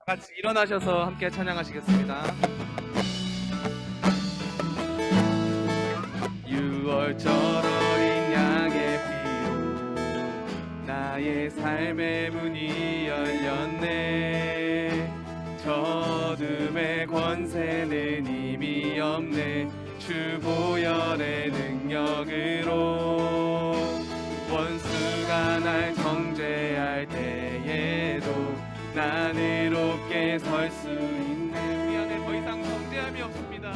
같이 일어나셔서 함께 찬양하시겠습니다. 6월절 어린 양의 피로 나의 삶의 문이 열렸네. 저둠의 권세는 이미 없네. 주 보혈의 능력으로 원수가 날 정죄할 때에도 난 의롭게 설 수 있네. 우리 안에 더 이상 정죄함이 없습니다.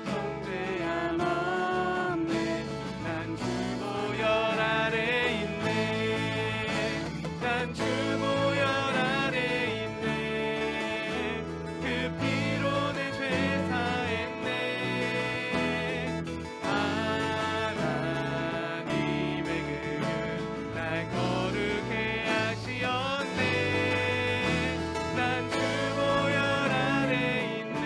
정죄함 없네. 난 주 보혈 아래 있네. 난 주 보혈 아래 있네. 그 피로 내 죄 사했네. 하나님의 그늘 날 거룩해 하시었네. 난 주 보혈 아래 있네.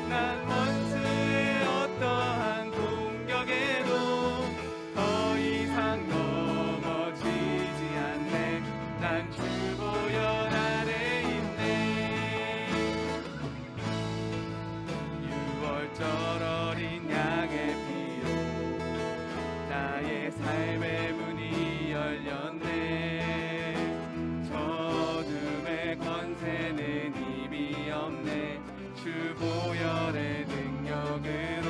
난 원수의 어떠한 공격에도 더 이상 넘어지지 않네. 난 주 보혈 아래 있네. 6월절 어린 양의 피로 나의 삶의 문이 열렸네. 저둠의 권세는 이미 없네. 주 보혈의 능력으로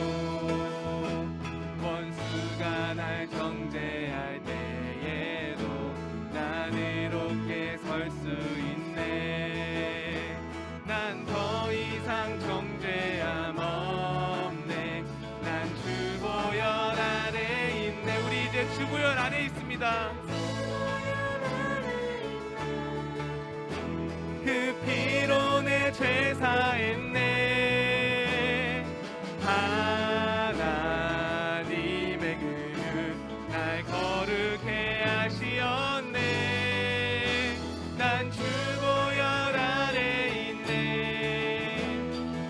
원수가 날 정죄할 때에도 난 의롭게 설 수 있네. 난 더 이상 정죄함 없네. 난 주 보혈 아래 있네. 우리 이제 주 보혈 안에 있습니다. 그 피로 내 죄 사했네. 하나님의 그늘 날 거룩해 하시었네. 난 주 보혈 아래 있네.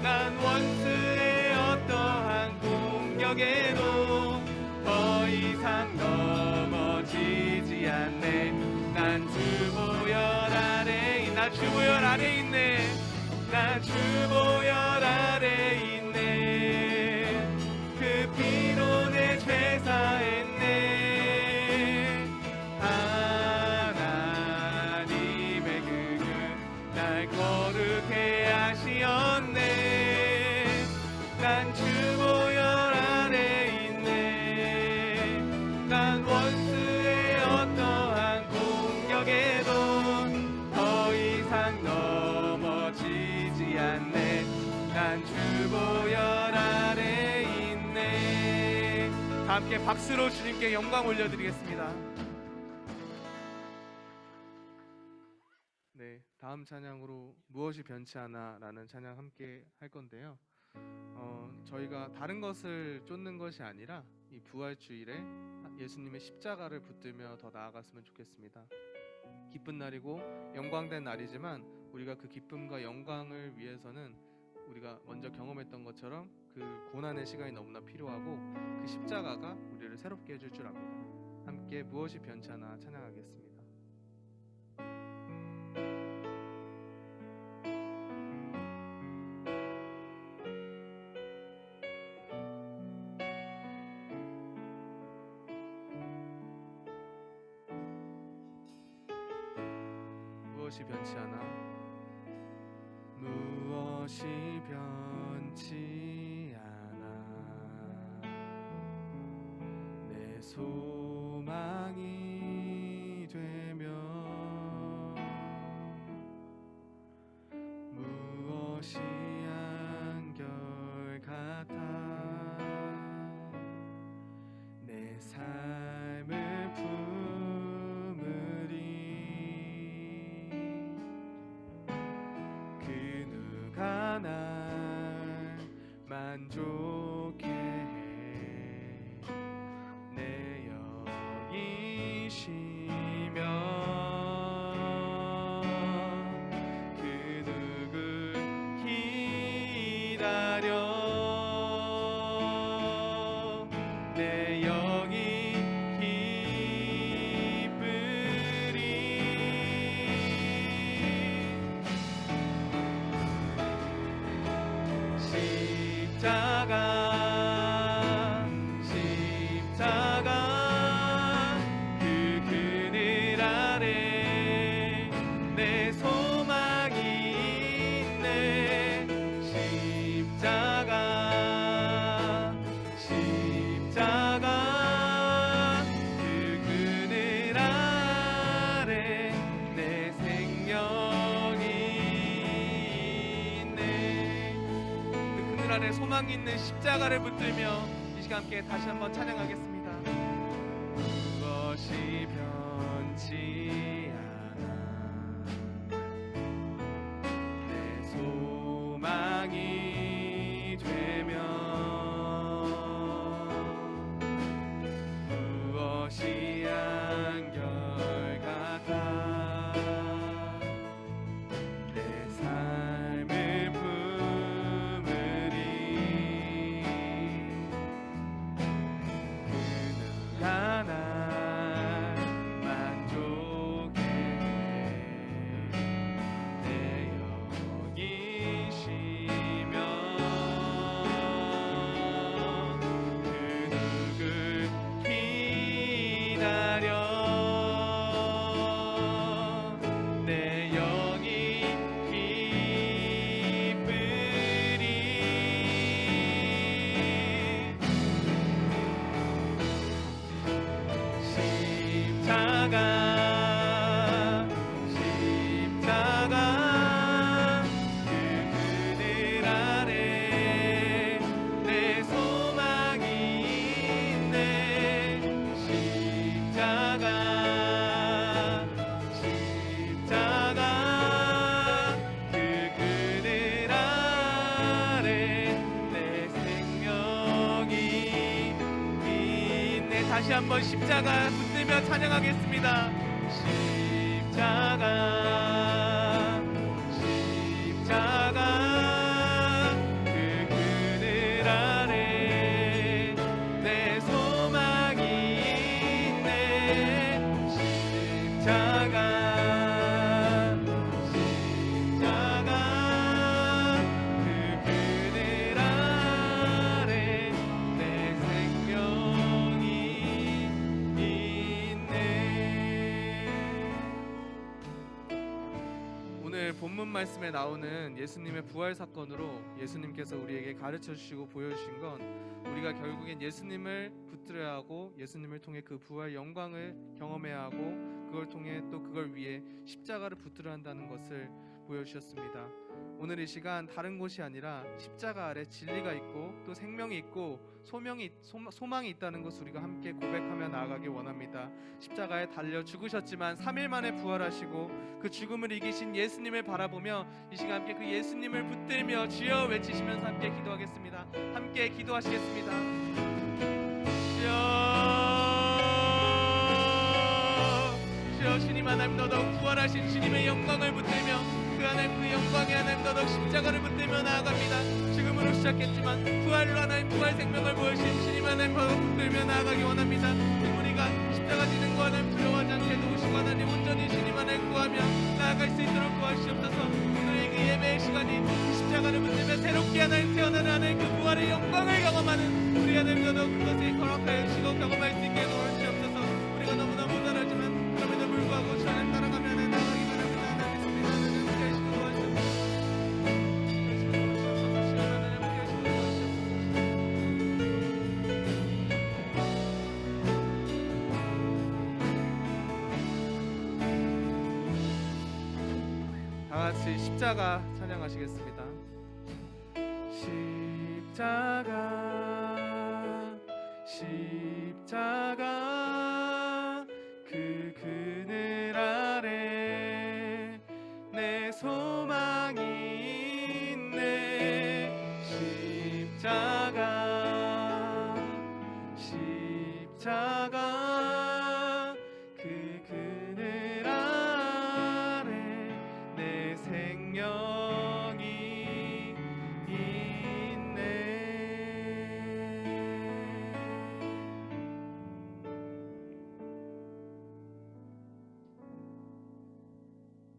난 원수의 어떠한 공격에도 더 이상 넘어지지 않네. 난 주 보혈 아래 있네. 나 주 보혈 아래 있네. 나 주 보혈 아래 있네. 그 피로 내 죄 사했네. 하나님의 그늘 날 거룩해 하시었네. 난 주 보혈 아래 있네. 난 원수의 어떠한 공격에도 더 이상 넘어지지 않네. 난 주 보혈 아래 있네. 다 함께 박수로 주님께 영광 올려드리겠습니다. 네, 다음 찬양으로 무엇이 변치 않아 라는 찬양 함께 할 건데요. 저희가 다른 것을 쫓는 것이 아니라 이 부활주일에 예수님의 십자가를 붙들며 더 나아갔으면 좋겠습니다. 기쁜 날이고 영광된 날이지만 우리가 그 기쁨과 영광을 위해서는 우리가 먼저 경험했던 것처럼 그 고난의 시간이 너무나 필요하고 그 십자가가 우리를 새롭게 해줄 줄 압니다. 함께 무엇이 변치 않아 찬양하겠습니다. 무엇이 변치 않아? 무엇이 변치 않아? 내 소망이 되며 무엇이 한결같아? 내 삶을 품으리. 그 누가 날 만족해 해. 내 영이시며 그 누굴 기다려. 내 영이 기쁘리. 십자가 그 그늘 아래 내 소망이 있네. 십자가 그 그늘 아래 내 생명이 있네. 그 그늘 아래 소망이 있는 십자가를 붙들며 이 시간 함께 다시 한번 찬양하겠습니다. 무엇이 변치 않아 내 소망이 되며 무엇이 한결같아 내 삶을 품으리. 그늘 하나 만족해 내 영이 쉬며 그 누굴 기다려 내 영이 기쁘리. 십자가 그 그늘 아래 내 소망이 있네. 십자가 그 그늘 아래 내 생명이 있네. 다시 한번 십자가 붙들며 찬양하겠습니다. 십자가 그 그늘 아래 내 소망이 있네. 십자가 그 그늘 아래 내 생명이 있네. 오늘 본문 말씀에 나오는 예수님의 부활 사건으로 예수님께서 우리에게 가르쳐 주시고 보여주신 건 우리가 결국엔 예수님을 붙들어야 하고 예수님을 통해 그 부활 영광을 경험해야 하고 그걸 통해 또 그걸 위해 십자가를 붙들어야 한다는 것을 보여주셨습니다. 오늘 이 시간 다른 곳이 아니라 십자가 아래 진리가 있고 또 생명이 있고 소망이 있다는 것을 우리가 함께 고백하며 나아가길 원합니다. 십자가에 달려 죽으셨지만 3일 만에 부활하시고 그 죽음을 이기신 예수님을 바라보며 이 시간 함께 그 예수님을 붙들며 주여 외치시면서 함께 기도하겠습니다. 함께 기도하시겠습니다. 주여 주님 하나님 더더욱 부활하신 주님의 영광을 붙들며 그 하나님 그 영광의 하나님 더더욱 십자가를 붙들며 나아갑니다. 죽음으로 시작했지만 부활로 하나님 부활 생명을 보여주신 주님 하나님 더더욱 붙들며 나아가기 원합니다. 우리가 십자가 지는 거 하나님 두려워하지 않게 도우시고 하나님 온전히 주님 하나님 구하며 나아갈 수 있도록 도와주시옵소서. 오늘의 그 예배의 시간이 그 십자가를 붙들며 새롭게 하나님 태어나는 하나님 그 부활의 영광을 경험하는 우리 하나님 더더욱 그것을 거룩하여 주시고 경험할 수 있게 도와주시옵소서. 우리가 너무너무 잘하지만 그럼에도 불구하고 주 하나님 따라가며 나아가기 바랍니다. 하나님 믿습니다. 하나님 함께 하시고 도와주시옵소서. 다 같이 십자가 찬양하시겠습니다. 십자가 그 그늘 아래 내 소망이 있네. 십자가 그 그늘 아래 내 생명이 있네.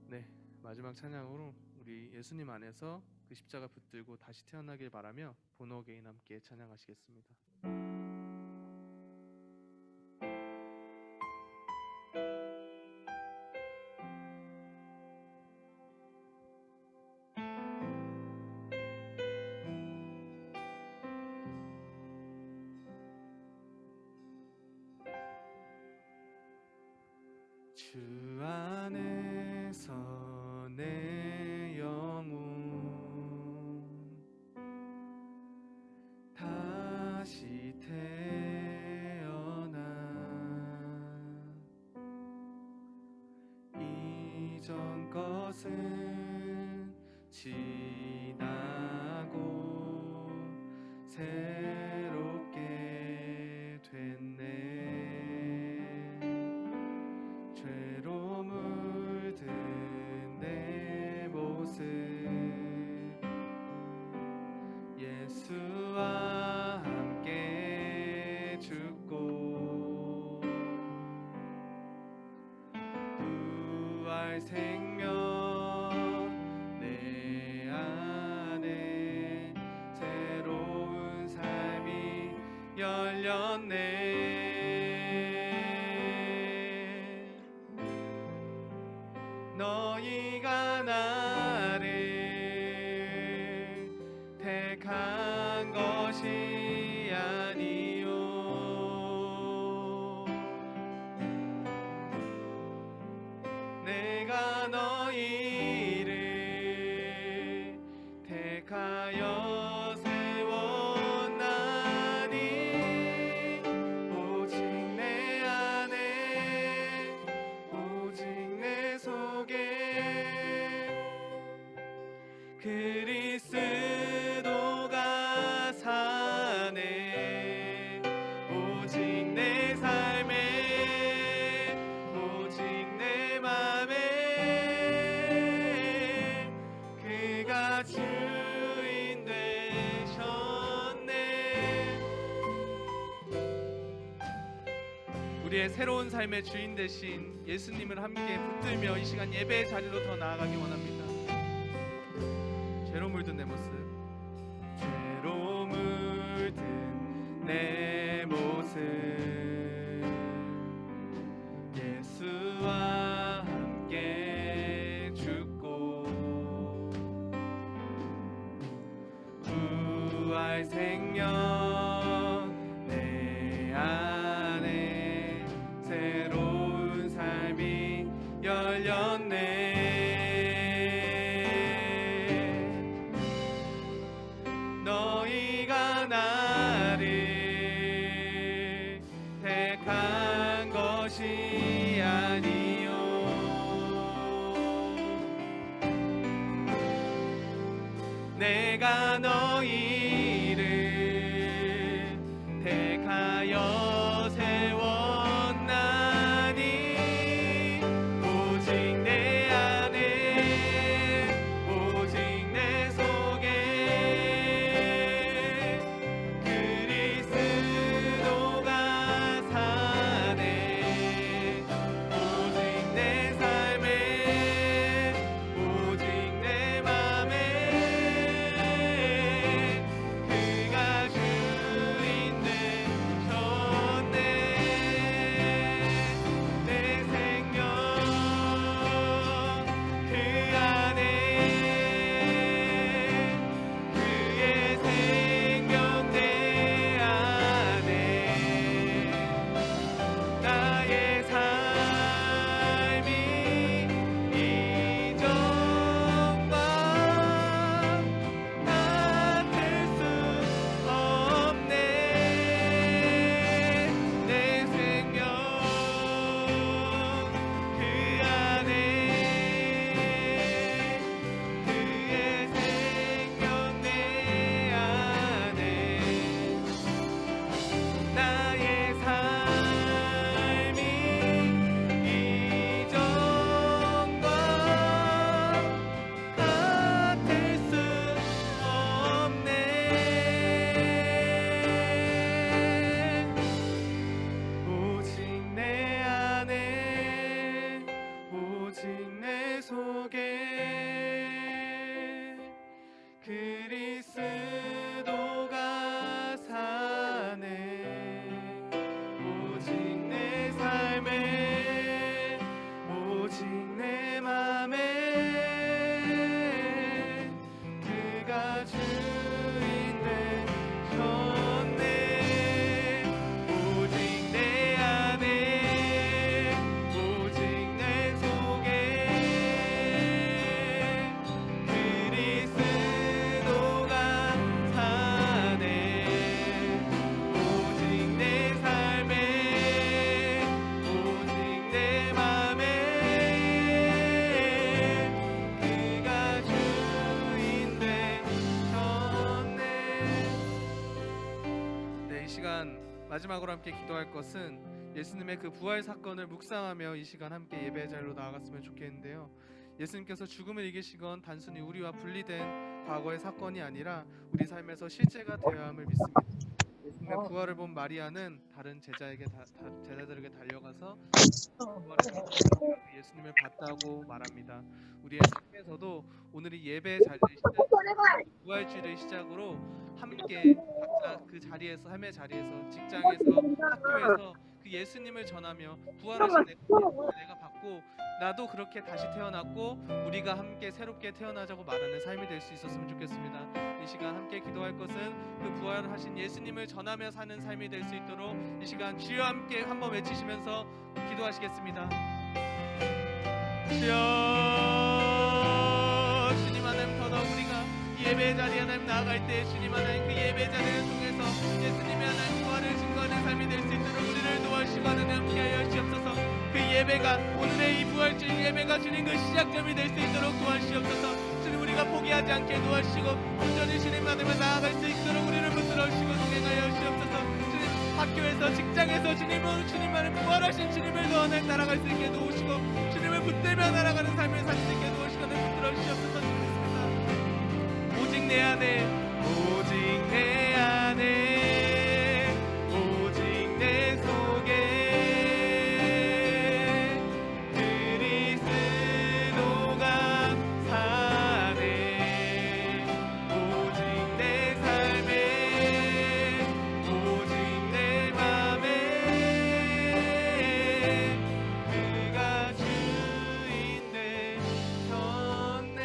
네, 마지막 찬양으로 우리 예수님 안에서 그 십자가 붙들고 다시 태어나길 바라며 Born Again 함께 찬양하시겠습니다. 주 안에서 내 영혼 다시 태어나 이전 것은 지나고 새롭게 됐네. 죄로 물든 내 모습 예수와 함께 죽고 부활 생명 내 안에 새로운 삶이 열렸네. 너희가 나를 택한 것이 아니요 내가 너희를 택하여 세웠나니 오직 내 안에 오직 내 속에 그리스도가 사네. 오직 내 삶에 오직 내 맘에 그가 주인 되셨네. 우리의 새로운 삶의 주인 되신 예수님을 함께 붙들며 이 시간 예배의 자리로 더 나아가기 원합니다. 죄로 물든 내 모습 죄로 물든 내 모습 예수와 함께 죽고 부활 생명 내 안에 새로운 삶이 열렸네. 너희가 나를 택한 것이 아니요 내가 너희를 택하여 세웠나니 오직 내 안에 오직 내 속에 그리스도가 사네. 오직 내 삶에 오직 내 맘에 그가 주인 되셨네. 내 생명 그 안에 그의 생명 내 안에 나의 삶이 이전과 같을 수 없네. 내 생명 그 안에 그의 생명 내 안에 나의 삶이 이전과 같을 수 없네. 오직 내 안에 오직 내 속에 그리스도가 사네. 오직 내 삶에, 오직 내 맘에 그가 주인 되셨네. 오직 내 안에, 오직 내 속에 그리스도가 사네. 오직 내 삶에, 오직 내 맘에 그가 주인 되셨네. 네, 이 시간 마지막으로 함께 기도할 것은 예수님의 그 부활 사건을 묵상하며 이 시간 함께 예배의 자리로 나아갔으면 좋겠는데요. 예수님께서 죽음을 이기신 건 단순히 우리와 분리된 과거의 사건이 아니라 우리 삶에서 실제가 되어야 함을 믿습니다. 예수님의 부활을 본 마리아는 다른 제자들에게 달려가서 부활하신 예수님을 봤다고 말합니다. 우리의 삶에서도 오늘이 예배의 자리를 부활주일을 시작으로 함께 각자 그 자리에서, 삶의 자리에서, 직장에서, 학교에서 그 예수님을 전하며 부활하신 내가 받고 나도 그렇게 다시 태어났고 우리가 함께 새롭게 태어나자고 말하는 삶이 될 수 있었으면 좋겠습니다. 이 시간 함께 기도할 것은 그 부활하신 예수님을 전하며 사는 삶이 될 수 있도록 이 시간 주여 함께 한번 외치시면서 기도하시겠습니다. 주여, 주님 하나님, 더더 우리가 예배 자리에 하나님 나아갈 때 주님 하나님 그 예배 자리를 통해서 예수님의 하나님 부활을 증거하는 삶이 될 수 있도록 우리를 도와주시고 하나님 함께하여 주옵소서. 그 예배가 오늘의 이 부활주일 예배가 주님 그 시작점이 될 수 있도록 도와주시옵소서. 주님 우리가 포기하지 않게 도와주시고 온전히 주님 만나며 나아갈 수 있도록 우리를 붙들어 주시고 동행하여 주옵소서. 주님 학교에서 직장에서 주님만을 부활하신 주님을 더 하나님 날아갈 수 있게 도우시고 주님을 붙들며 날아가는 삶을 살 수 있게 도우시고 붙들어 주시옵소서. 주님입니다. 오직 내 안에, 오직 내 안에, 오직 내 속에 그리스도가 사네. 오직 내 삶에, 오직 내 맘에 그가 주인 되셨네.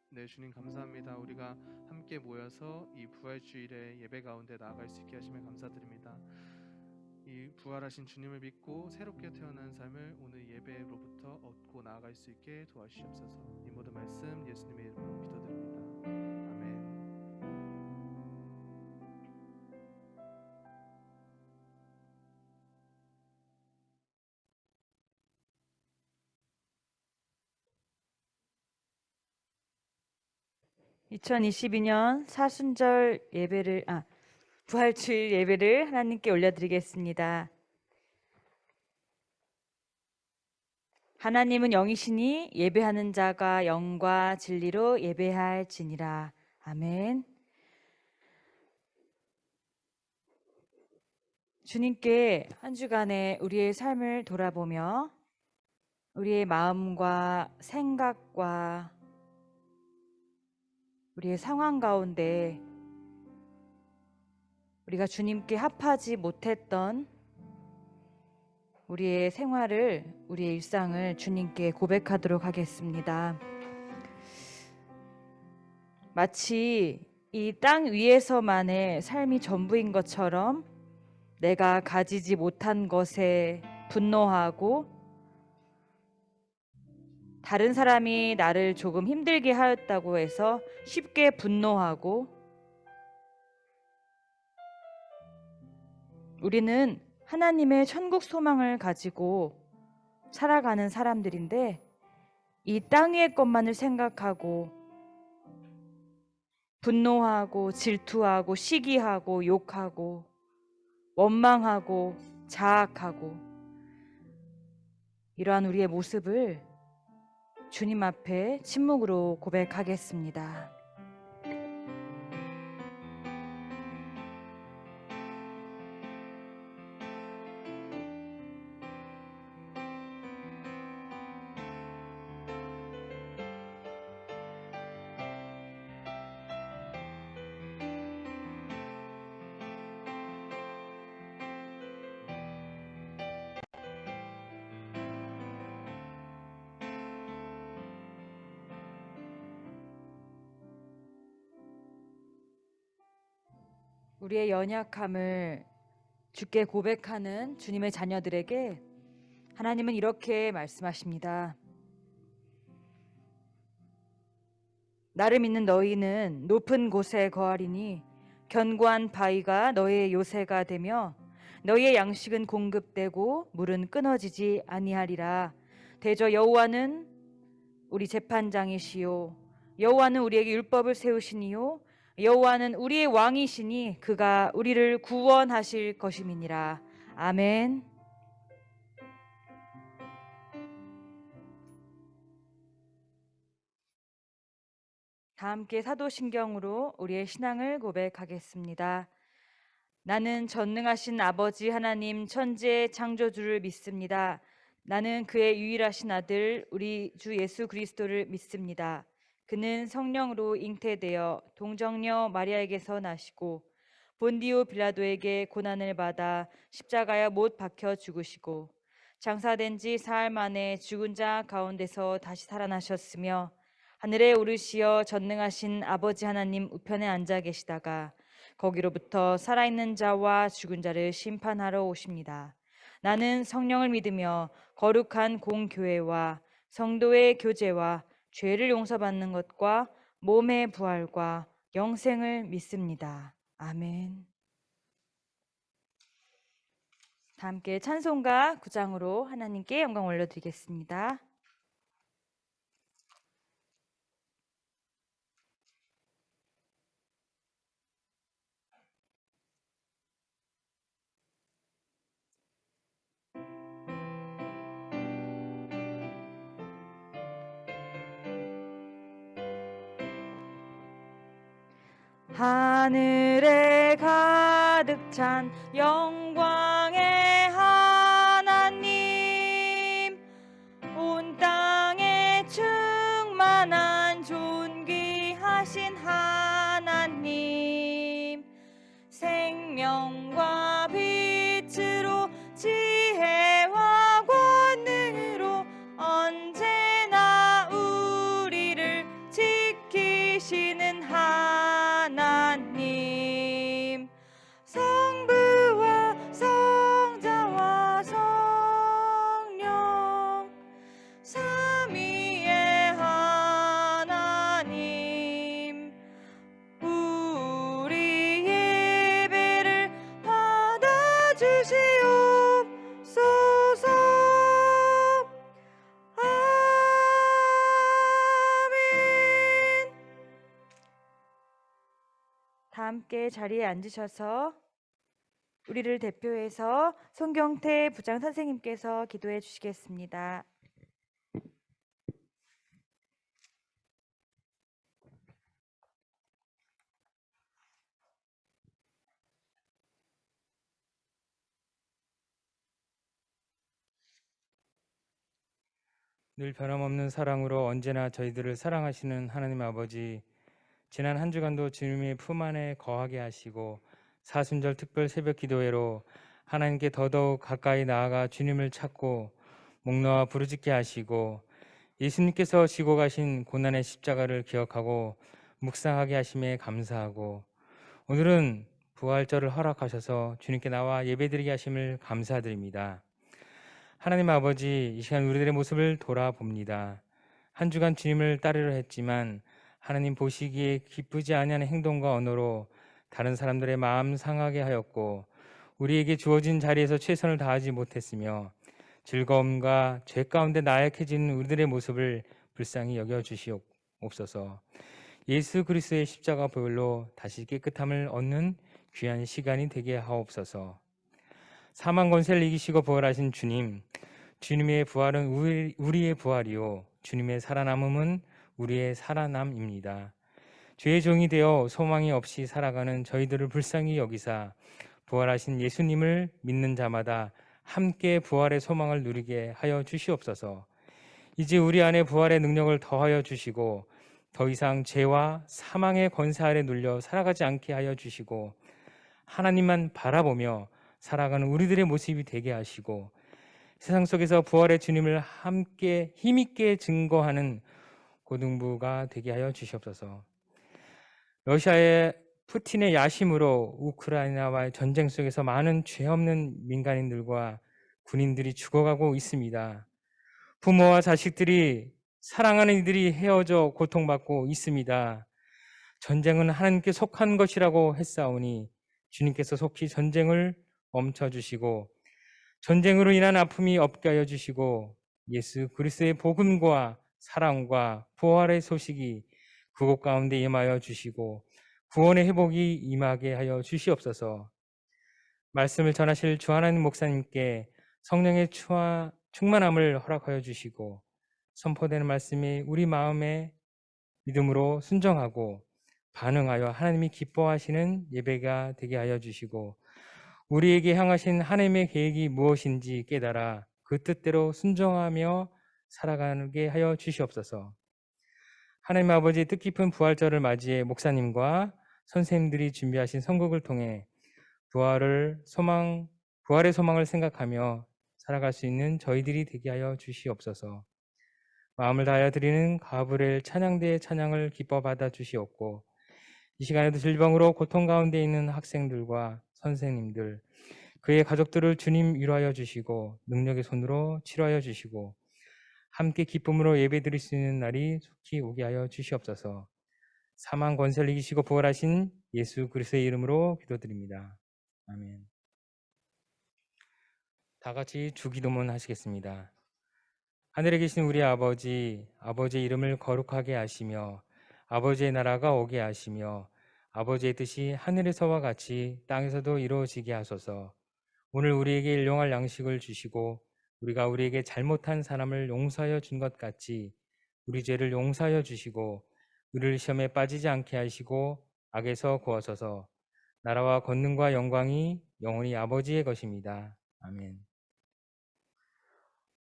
네, 주님 감사합니다. 우리가 함께 모여서 이 부활주일의 예배 가운데 나아갈 수 있게 하시면 감사드립니다. 이 부활하신 주님을 믿고 새롭게 태어난 삶을 오늘 예배로부터 얻고 나아갈 수 있게 도와주시옵소서. 이 모든 말씀 예수님의 이름으로 기도드립니다. 아멘. (2022년) 사순절 예배를 부활주일 예배를 하나님께 올려드리겠습니다. 하나님은 영이시니 예배하는 자가 영과 진리로 예배할지니라. 아멘. 주님께 한 주간의 우리의 삶을 돌아보며 우리의 마음과 생각과 우리의 상황 가운데 우리가 주님께 합하지 못했던 우리의 생활을, 우리의 일상을 주님께 고백하도록 하겠습니다. 마치 이 땅 위에서만의 삶이 전부인 것처럼 내가 가지지 못한 것에 분노하고 다른 사람이 나를 조금 힘들게 하였다고 해서 쉽게 분노하고 우리는 하나님의 천국 소망을 가지고 살아가는 사람들인데 이 땅 위의 것만을 생각하고 분노하고 질투하고 시기하고 욕하고 원망하고 자학하고 이러한 우리의 모습을 주님 앞에 침묵으로 고백하겠습니다. 우리의 연약함을 주께 고백하는 주님의 자녀들에게 하나님은 이렇게 말씀하십니다. 나를 믿는 너희는 높은 곳에 거하리니 견고한 바위가 너희의 요새가 되며 너희의 양식은 공급되고 물은 끊어지지 아니하리라. 대저 여호와는 우리 재판장이시요 여호와는 우리에게 율법을 세우시니요 여호와는 우리의 왕이시니 그가 우리를 구원하실 것임이니라. 아멘. 다 함께 사도신경으로 우리의 신앙을 고백하겠습니다. 나는 전능하신 아버지 하나님 천지의 창조주를 믿습니다. 나는 그의 유일하신 아들 우리 주 예수 그리스도를 믿습니다. 그는 성령으로 잉태되어 동정녀 마리아에게서 나시고 본디오 빌라도에게 고난을 받아 십자가에 못 박혀 죽으시고 장사된 지 사흘 만에 죽은 자 가운데서 다시 살아나셨으며 하늘에 오르시어 전능하신 아버지 하나님 우편에 앉아 계시다가 거기로부터 살아있는 자와 죽은 자를 심판하러 오십니다. 나는 성령을 믿으며 거룩한 공교회와 성도의 교제와 죄를 용서받는 것과 몸의 부활과 영생을 믿습니다. 아멘. 다 함께 찬송가 9장으로 하나님께 영광 올려드리겠습니다. 하늘에 가득 찬 영광의 하나님, 온 땅에 충만한 존귀하신 하나님, 생명과 빛으로 지혜와 권능으로 언제나 우리를 지키시는 하나님, 성부와 성자와 성령 삼위의 하나님, 우리 예배를 받아주시옵소서. 아멘. 다 함께 자리에 앉으셔서 우리를 대표해서 송경태 부장 선생님께서 기도해 주시겠습니다. 늘 변함없는 사랑으로 언제나 저희들을 사랑하시는 하나님 아버지, 지난 한 주간도 주님의 품 안에 거하게 하시고 사순절 특별 새벽 기도회로 하나님께 더더욱 가까이 나아가 주님을 찾고 목놓아 부르짖게 하시고 예수님께서 지고 가신 고난의 십자가를 기억하고 묵상하게 하심에 감사하고, 오늘은 부활절을 허락하셔서 주님께 나와 예배드리게 하심을 감사드립니다. 하나님 아버지, 이 시간 우리들의 모습을 돌아봅니다. 한 주간 주님을 따르려 했지만 하나님 보시기에 기쁘지 아니하는 행동과 언어로 다른 사람들의 마음 상하게 하였고, 우리에게 주어진 자리에서 최선을 다하지 못했으며 즐거움과 죄 가운데 나약해지는 우리들의 모습을 불쌍히 여겨 주시옵소서. 예수 그리스도의 십자가 보혈로 다시 깨끗함을 얻는 귀한 시간이 되게 하옵소서. 사망 권세를 이기시고 부활하신 주님, 주님의 부활은 우리의 부활이요 주님의 살아남음은 우리의 살아남입니다. 죄의 종이 되어 소망이 없이 살아가는 저희들을 불쌍히 여기사 부활하신 예수님을 믿는 자마다 함께 부활의 소망을 누리게 하여 주시옵소서. 이제 우리 안에 부활의 능력을 더하여 주시고 더 이상 죄와 사망의 권세 아래 눌려 살아가지 않게 하여 주시고 하나님만 바라보며 살아가는 우리들의 모습이 되게 하시고 세상 속에서 부활의 주님을 함께 힘있게 증거하는 고등부가 되게 하여 주시옵소서. 러시아의 푸틴의 야심으로 우크라이나와의 전쟁 속에서 많은 죄 없는 민간인들과 군인들이 죽어가고 있습니다. 부모와 자식들이 사랑하는 이들이 헤어져 고통받고 있습니다. 전쟁은 하나님께 속한 것이라고 했사오니 주님께서 속히 전쟁을 멈춰주시고 전쟁으로 인한 아픔이 없게 하여 주시고 예수 그리스도의 복음과 사랑과 부활의 소식이 그곳 가운데 임하여 주시고 구원의 회복이 임하게 하여 주시옵소서. 말씀을 전하실 주하나님 목사님께 성령의 충만함을 허락하여 주시고 선포되는 말씀이 우리 마음에 믿음으로 순종하고 반응하여 하나님이 기뻐하시는 예배가 되게 하여 주시고 우리에게 향하신 하나님의 계획이 무엇인지 깨달아 그 뜻대로 순종하며 살아가게 하여 주시옵소서. 하나님 아버지 뜻깊은 부활절을 맞이해 목사님과 선생님들이 준비하신 선곡을 통해 부활의 소망을 생각하며 살아갈 수 있는 저희들이 되게 하여 주시옵소서. 마음을 다하여 드리는 가브리엘 찬양대의 찬양을 기뻐 받아 주시옵고 이 시간에도 질병으로 고통 가운데 있는 학생들과 선생님들 그의 가족들을 주님 위로하여 주시고 능력의 손으로 치료하여 주시고 함께 기쁨으로 예배 드릴 수 있는 날이 속히 오게 하여 주시옵소서. 사망 권세를 이기시고 부활하신 예수 그리스도의 이름으로 기도드립니다. 아멘. 다 같이 주기도문 하시겠습니다. 하늘에 계신 우리 아버지, 아버지의 이름을 거룩하게 하시며 아버지의 나라가 오게 하시며 아버지의 뜻이 하늘에서와 같이 땅에서도 이루어지게 하소서. 오늘 우리에게 일용할 양식을 주시고 우리가 우리에게 잘못한 사람을 용서하여 준 것 같이 우리 죄를 용서하여 주시고 우리를 시험에 빠지지 않게 하시고 악에서 구하소서. 나라와 권능과 영광이 영원히 아버지의 것입니다. 아멘.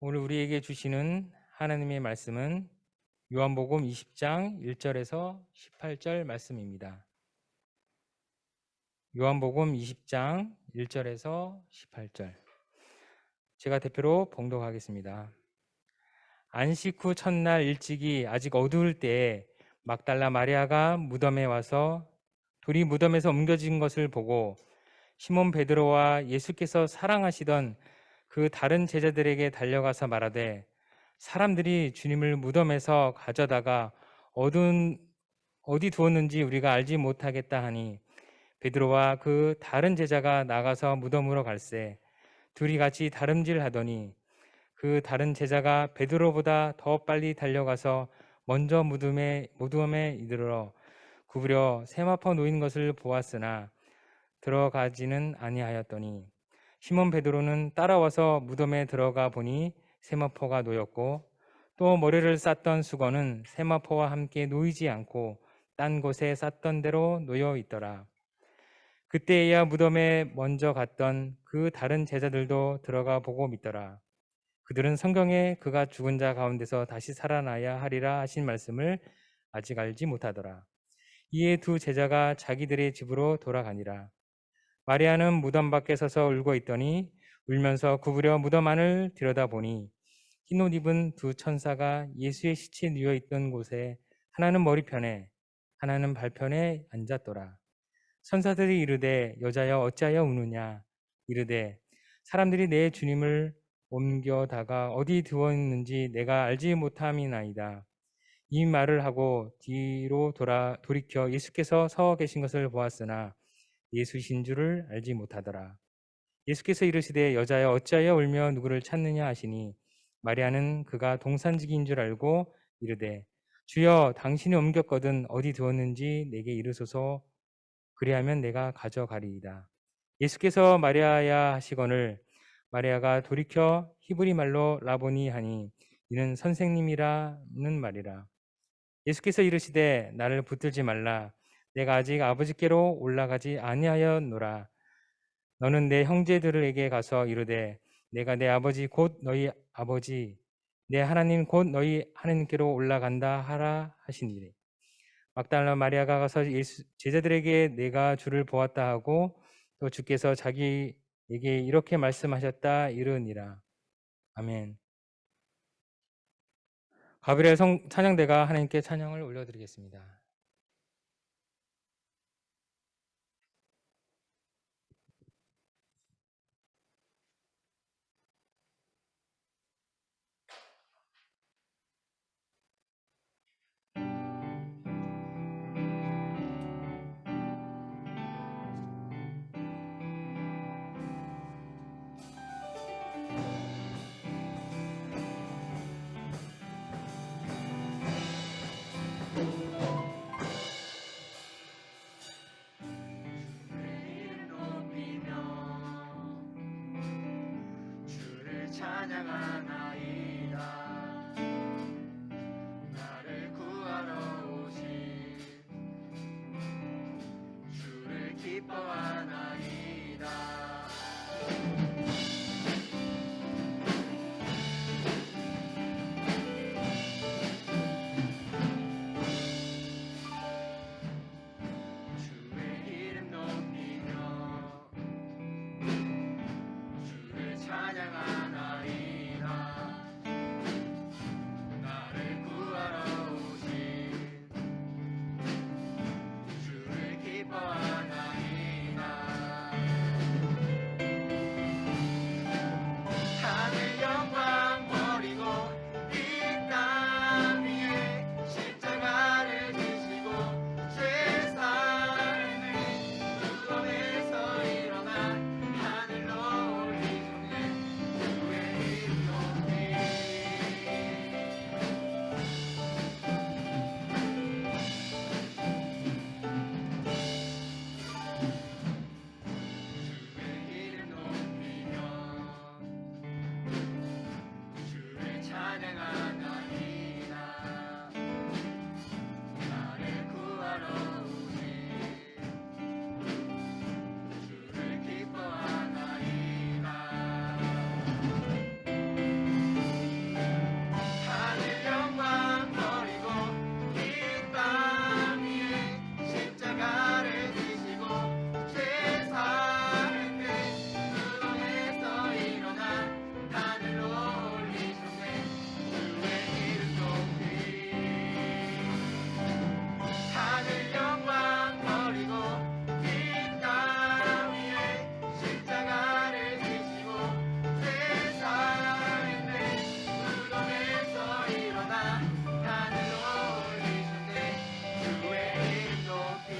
오늘 우리에게 주시는 하나님의 말씀은 요한복음 20장 1절에서 18절 말씀입니다. 요한복음 20장 1절에서 18절. 제가 대표로 봉독하겠습니다. 안식 후 첫날 일찍이 아직 어두울 때에 막달라 마리아가 무덤에 와서 돌이 무덤에서 옮겨진 것을 보고 시몬 베드로와 예수께서 사랑하시던 그 다른 제자들에게 달려가서 말하되 사람들이 주님을 무덤에서 가져다가 어디 두었는지 우리가 알지 못하겠다 하니 베드로와 그 다른 제자가 나가서 무덤으로 갈새 둘이 같이 다름질하더니 그 다른 제자가 베드로보다 더 빨리 달려가서 먼저 무덤에 이르러 구부려 세마포 놓인 것을 보았으나 들어가지는 아니하였더니 시몬 베드로는 따라와서 무덤에 들어가 보니 세마포가 놓였고 또 모래를 쌌던 수건은 세마포와 함께 놓이지 않고 딴 곳에 쌌던 대로 놓여 있더라. 그때야 무덤에 먼저 갔던 그 다른 제자들도 들어가 보고 믿더라. 그들은 성경에 그가 죽은 자 가운데서 다시 살아나야 하리라 하신 말씀을 아직 알지 못하더라. 이에 두 제자가 자기들의 집으로 돌아가니라. 마리아는 무덤 밖에 서서 울고 있더니 울면서 구부려 무덤 안을 들여다보니 흰옷 입은 두 천사가 예수의 시체 누워 있던 곳에 하나는 머리편에 하나는 발편에 앉았더라. 천사들이 이르되 여자여 어찌하여 우느냐 이르되 사람들이 내 주님을 옮겨다가 어디 두었는지 내가 알지 못함이나이다. 이 말을 하고 뒤로 돌이켜 예수께서 서 계신 것을 보았으나 예수신 줄을 알지 못하더라. 예수께서 이르시되 여자여 어찌하여 울며 누구를 찾느냐 하시니 마리아는 그가 동산지기인 줄 알고 이르되 주여 당신이 옮겼거든 어디 두었는지 내게 이르소서. 그리하면 내가 가져가리이다. 예수께서 마리아야 하시거늘 마리아가 돌이켜 히브리 말로 라보니 하니 이는 선생님이라는 말이라. 예수께서 이르시되 나를 붙들지 말라. 내가 아직 아버지께로 올라가지 아니하였노라. 너는 내 형제들에게 가서 이르되 내가 내 아버지 곧 너희 아버지 내 하나님 곧 너희 하나님께로 올라간다 하라 하시니라. 막달라 마리아가 가서 제자들에게 내가 주를 보았다 하고 또 주께서 자기에게 이렇게 말씀하셨다 이르니라. 아멘. 가브리엘 찬양대가 하나님께 찬양을 올려드리겠습니다. 찬양하나이다. 나를 구하러 오신 주를 기뻐하나이다. 주의 이름 높이며 주를 찬양하나이다. 나를 구하러 오신 주를 기뻐하나이다. 하늘 영광 버리고 이 땅 위에 십자가를 지시고 죄 삶을 무덤에서 일어나 하늘로 올리셨네. 주의 이름 높이 주의 이름 높이며 주를 찬양하나이다. 나를 구하러 오신 주를 기뻐하나이다. 하늘 영광 버리고 이 땅 위에 십자가를 지시고 죄 사했네. 무덤에서 일어나 하늘로 올리셨네. 주의 이름 높이 하늘 영광 버리고 이 땅 위에 십자가를 지시고 죄 사했네. 무덤에서 일어나 하늘로 올리셨네. 주의 이름 높이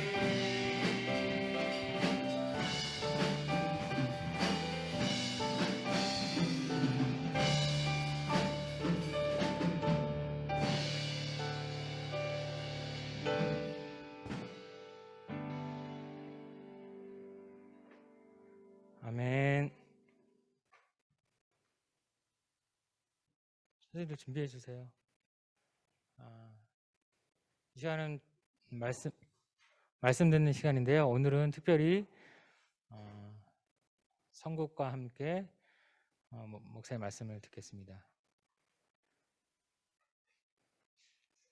아멘. 선생님들 준비해 주세요. 이 시간은 말씀 듣는 시간인데요. 오늘은 특별히 선곡과 함께 목사의 말씀을 듣겠습니다.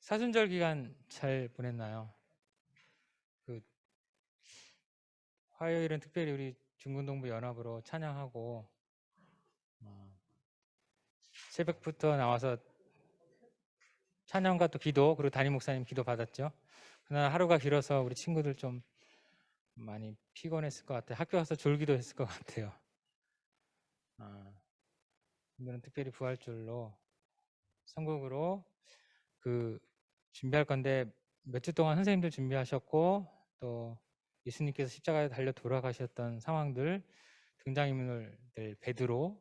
사순절 기간 잘 보냈나요? 화요일은 특별히 우리 중군동부 연합으로 찬양하고 새벽부터 나와서 찬양과 또 기도, 그리고 담임 목사님 기도 받았죠. 그날 하루가 길어서 우리 친구들 좀 많이 피곤했을 것 같아요. 학교 와서 졸기도 했을 것 같아요. 오늘은 특별히 부활절로 선곡으로 준비할 건데, 몇 주 동안 선생님들 준비하셨고 또 예수님께서 십자가에 달려 돌아가셨던 상황들, 등장인물들 베드로,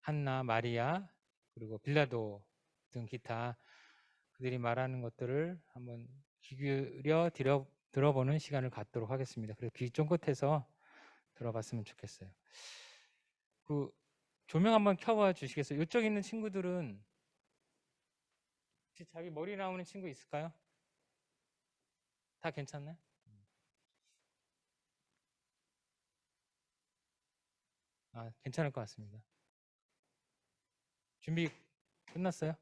한나, 마리아, 그리고 빌라도 등 기타 그들이 말하는 것들을 한번 귀 기울여 들어보는 시간을 갖도록 하겠습니다. 그래서 귀 쫑긋해서 들어봤으면 좋겠어요. 조명 한번 켜봐 주시겠어요? 이쪽에 있는 친구들은 혹시 자기 머리 나오는 친구 있을까요? 다 괜찮나요? 아, 괜찮을 것 같습니다. 준비 끝났어요?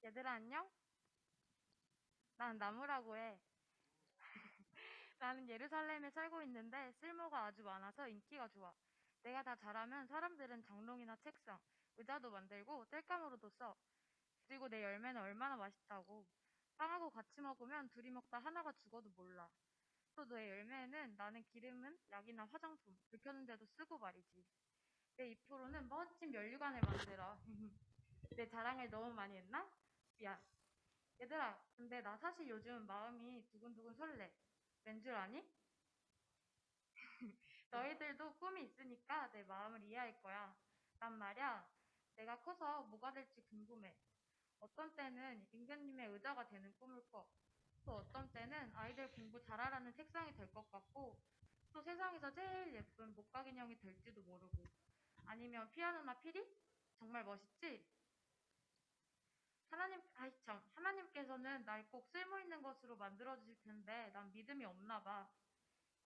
얘들아 안녕? 난 나무라고 해. 나는 예루살렘에 살고 있는데 쓸모가 아주 많아서 인기가 좋아. 내가 다 잘하면 사람들은 장롱이나 책상, 의자도 만들고 땔감으로도 써. 그리고 내 열매는 얼마나 맛있다고. 빵하고 같이 먹으면 둘이 먹다 하나가 죽어도 몰라. 또 내 열매에는 나는 기름은 약이나 화장품, 불 켜는 데도 쓰고 말이지. 내 잎으로는 멋진 면류관을 만들어. 내 자랑을 너무 많이 했나? 미안. 얘들아, 근데 나 사실 요즘 마음이 두근두근 설레. 왠 줄 아니? 너희들도 꿈이 있으니까 내 마음을 이해할 거야. 난 말야, 내가 커서 뭐가 될지 궁금해. 어떤 때는 임금님의 의자가 되는 꿈을 꿔. 또 어떤 때는 아이들 공부 잘하라는 책상이 될 것 같고, 또 세상에서 제일 예쁜 목각 인형이 될지도 모르고. 아니면 피아노나 피리? 정말 멋있지? 하나님께서는 날 꼭 쓸모 있는 것으로 만들어 주실 텐데 난 믿음이 없나 봐.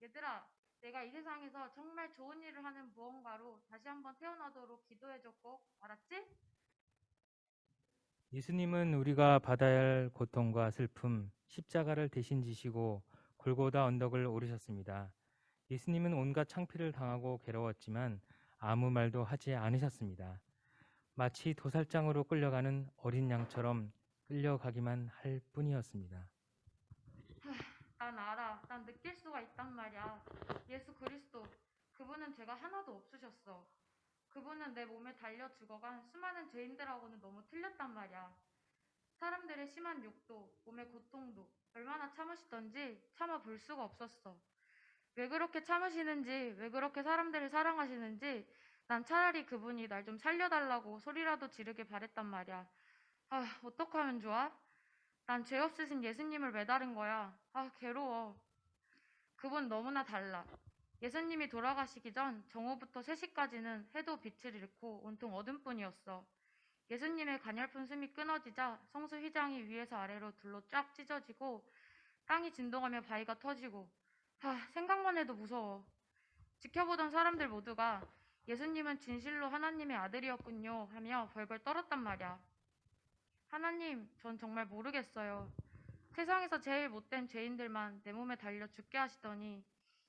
얘들아, 내가 이 세상에서 정말 좋은 일을 하는 무언가로 다시 한번 태어나도록 기도해줘 꼭. 알았지? 예수님은 우리가 받아야 할 고통과 슬픔, 십자가를 대신 지시고 골고다 언덕을 오르셨습니다. 예수님은 온갖 창피를 당하고 괴로웠지만 아무 말도 하지 않으셨습니다. 마치 도살장으로 끌려가는 어린 양처럼 끌려가기만 할 뿐이었습니다. 난 알아. 난 느낄 수가 있단 말이야. 예수 그리스도, 그분은 죄가 하나도 없으셨어. 그분은 내 몸에 달려 죽어간 수많은 죄인들하고는 너무 틀렸단 말이야. 사람들의 심한 욕도, 몸의 고통도 얼마나 참으시던지 참아 볼 수가 없었어. 왜 그렇게 참으시는지, 왜 그렇게 사람들을 사랑하시는지 난 차라리 그분이 날 좀 살려달라고 소리라도 지르게 바랬단 말이야. 아, 어떡하면 좋아? 난 죄 없으신 예수님을 매달은 거야. 아, 괴로워. 그분 너무나 달라. 예수님이 돌아가시기 전 정오부터 3시까지는 해도 빛을 잃고 온통 어둠뿐이었어. 예수님의 가냘픈 숨이 끊어지자 성수 휘장이 위에서 아래로 둘로 쫙 찢어지고 땅이 진동하며 바위가 터지고 생각만 해도 무서워. 지켜보던 사람들 모두가 예수님은 진실로 하나님의 아들이었군요 하며 벌벌 떨었단 말이야. 하나님, 전 정말 모르겠어요. 세상에서 제일 못된 죄인들만 내 몸에 달려 죽게 하시더니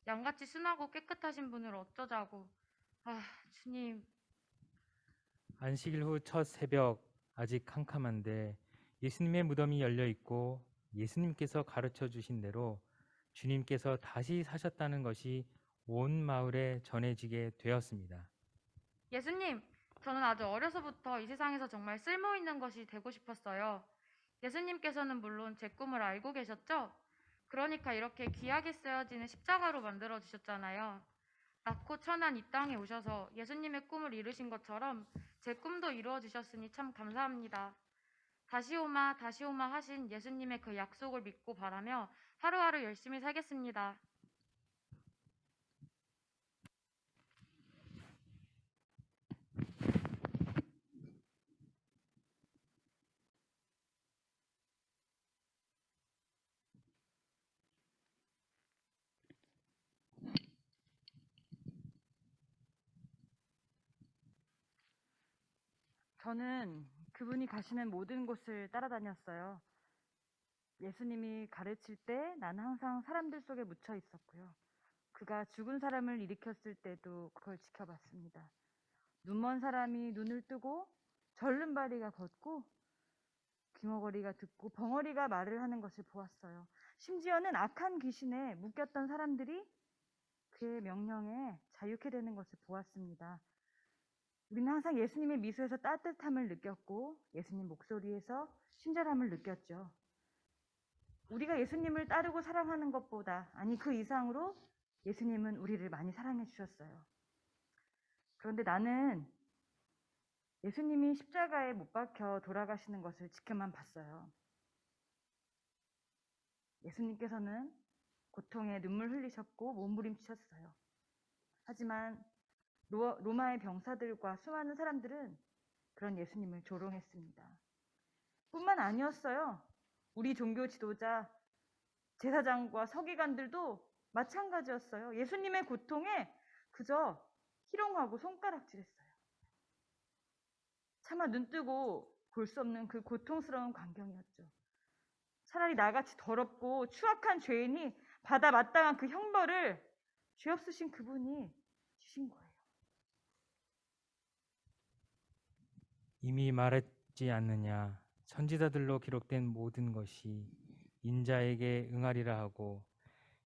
양같이 순하고 깨끗하신 분을 어쩌자고. 아, 주님. 안식일 후 첫 새벽, 아직 캄캄한데 예수님의 무덤이 열려 있고 예수님께서 가르쳐 주신 대로 주님께서 다시 사셨다는 것이 온 마을에 전해지게 되었습니다. 예수님, 저는 아주 어려서부터 이 세상에서 정말 쓸모 있는 것이 되고 싶었어요. 예수님께서는 물론 제 꿈을 알고 계셨죠? 그러니까 이렇게 귀하게 쓰여지는 십자가로 만들어 주셨잖아요. 낳고 천한 이 땅에 오셔서 예수님의 꿈을 이루신 것처럼 제 꿈도 이루어 주셨으니 참 감사합니다. 다시 오마 하신 예수님의 그 약속을 믿고 바라며 하루하루 열심히 살겠습니다. 저는 그분이 가시는 모든 곳을 따라다녔어요. 예수님이 가르칠 때 난 항상 사람들 속에 묻혀 있었고요. 그가 죽은 사람을 일으켰을 때도 그걸 지켜봤습니다. 눈먼 사람이 눈을 뜨고 절름발이가 걷고 귀머거리가 듣고 벙어리가 말을 하는 것을 보았어요. 심지어는 악한 귀신에 묶였던 사람들이 그의 명령에 자유케 되는 것을 보았습니다. 우리는 항상 예수님의 미소에서 따뜻함을 느꼈고 예수님 목소리에서 친절함을 느꼈죠. 우리가 예수님을 따르고 사랑하는 것보다, 아니 그 이상으로 예수님은 우리를 많이 사랑해 주셨어요. 그런데 나는 예수님이 십자가에 못 박혀 돌아가시는 것을 지켜만 봤어요. 예수님께서는 고통에 눈물 흘리셨고 몸부림치셨어요. 하지만 로마의 병사들과 수많은 사람들은 그런 예수님을 조롱했습니다. 뿐만 아니었어요. 우리 종교 지도자, 제사장과 서기관들도 마찬가지였어요. 예수님의 고통에 그저 희롱하고 손가락질했어요. 차마 눈뜨고 볼 수 없는 그 고통스러운 광경이었죠. 차라리 나같이 더럽고 추악한 죄인이 받아 마땅한 그 형벌을 죄 없으신 그분이 주신 거예요. 이미 말했지 않느냐. 선지자들로 기록된 모든 것이 인자에게 응하리라 하고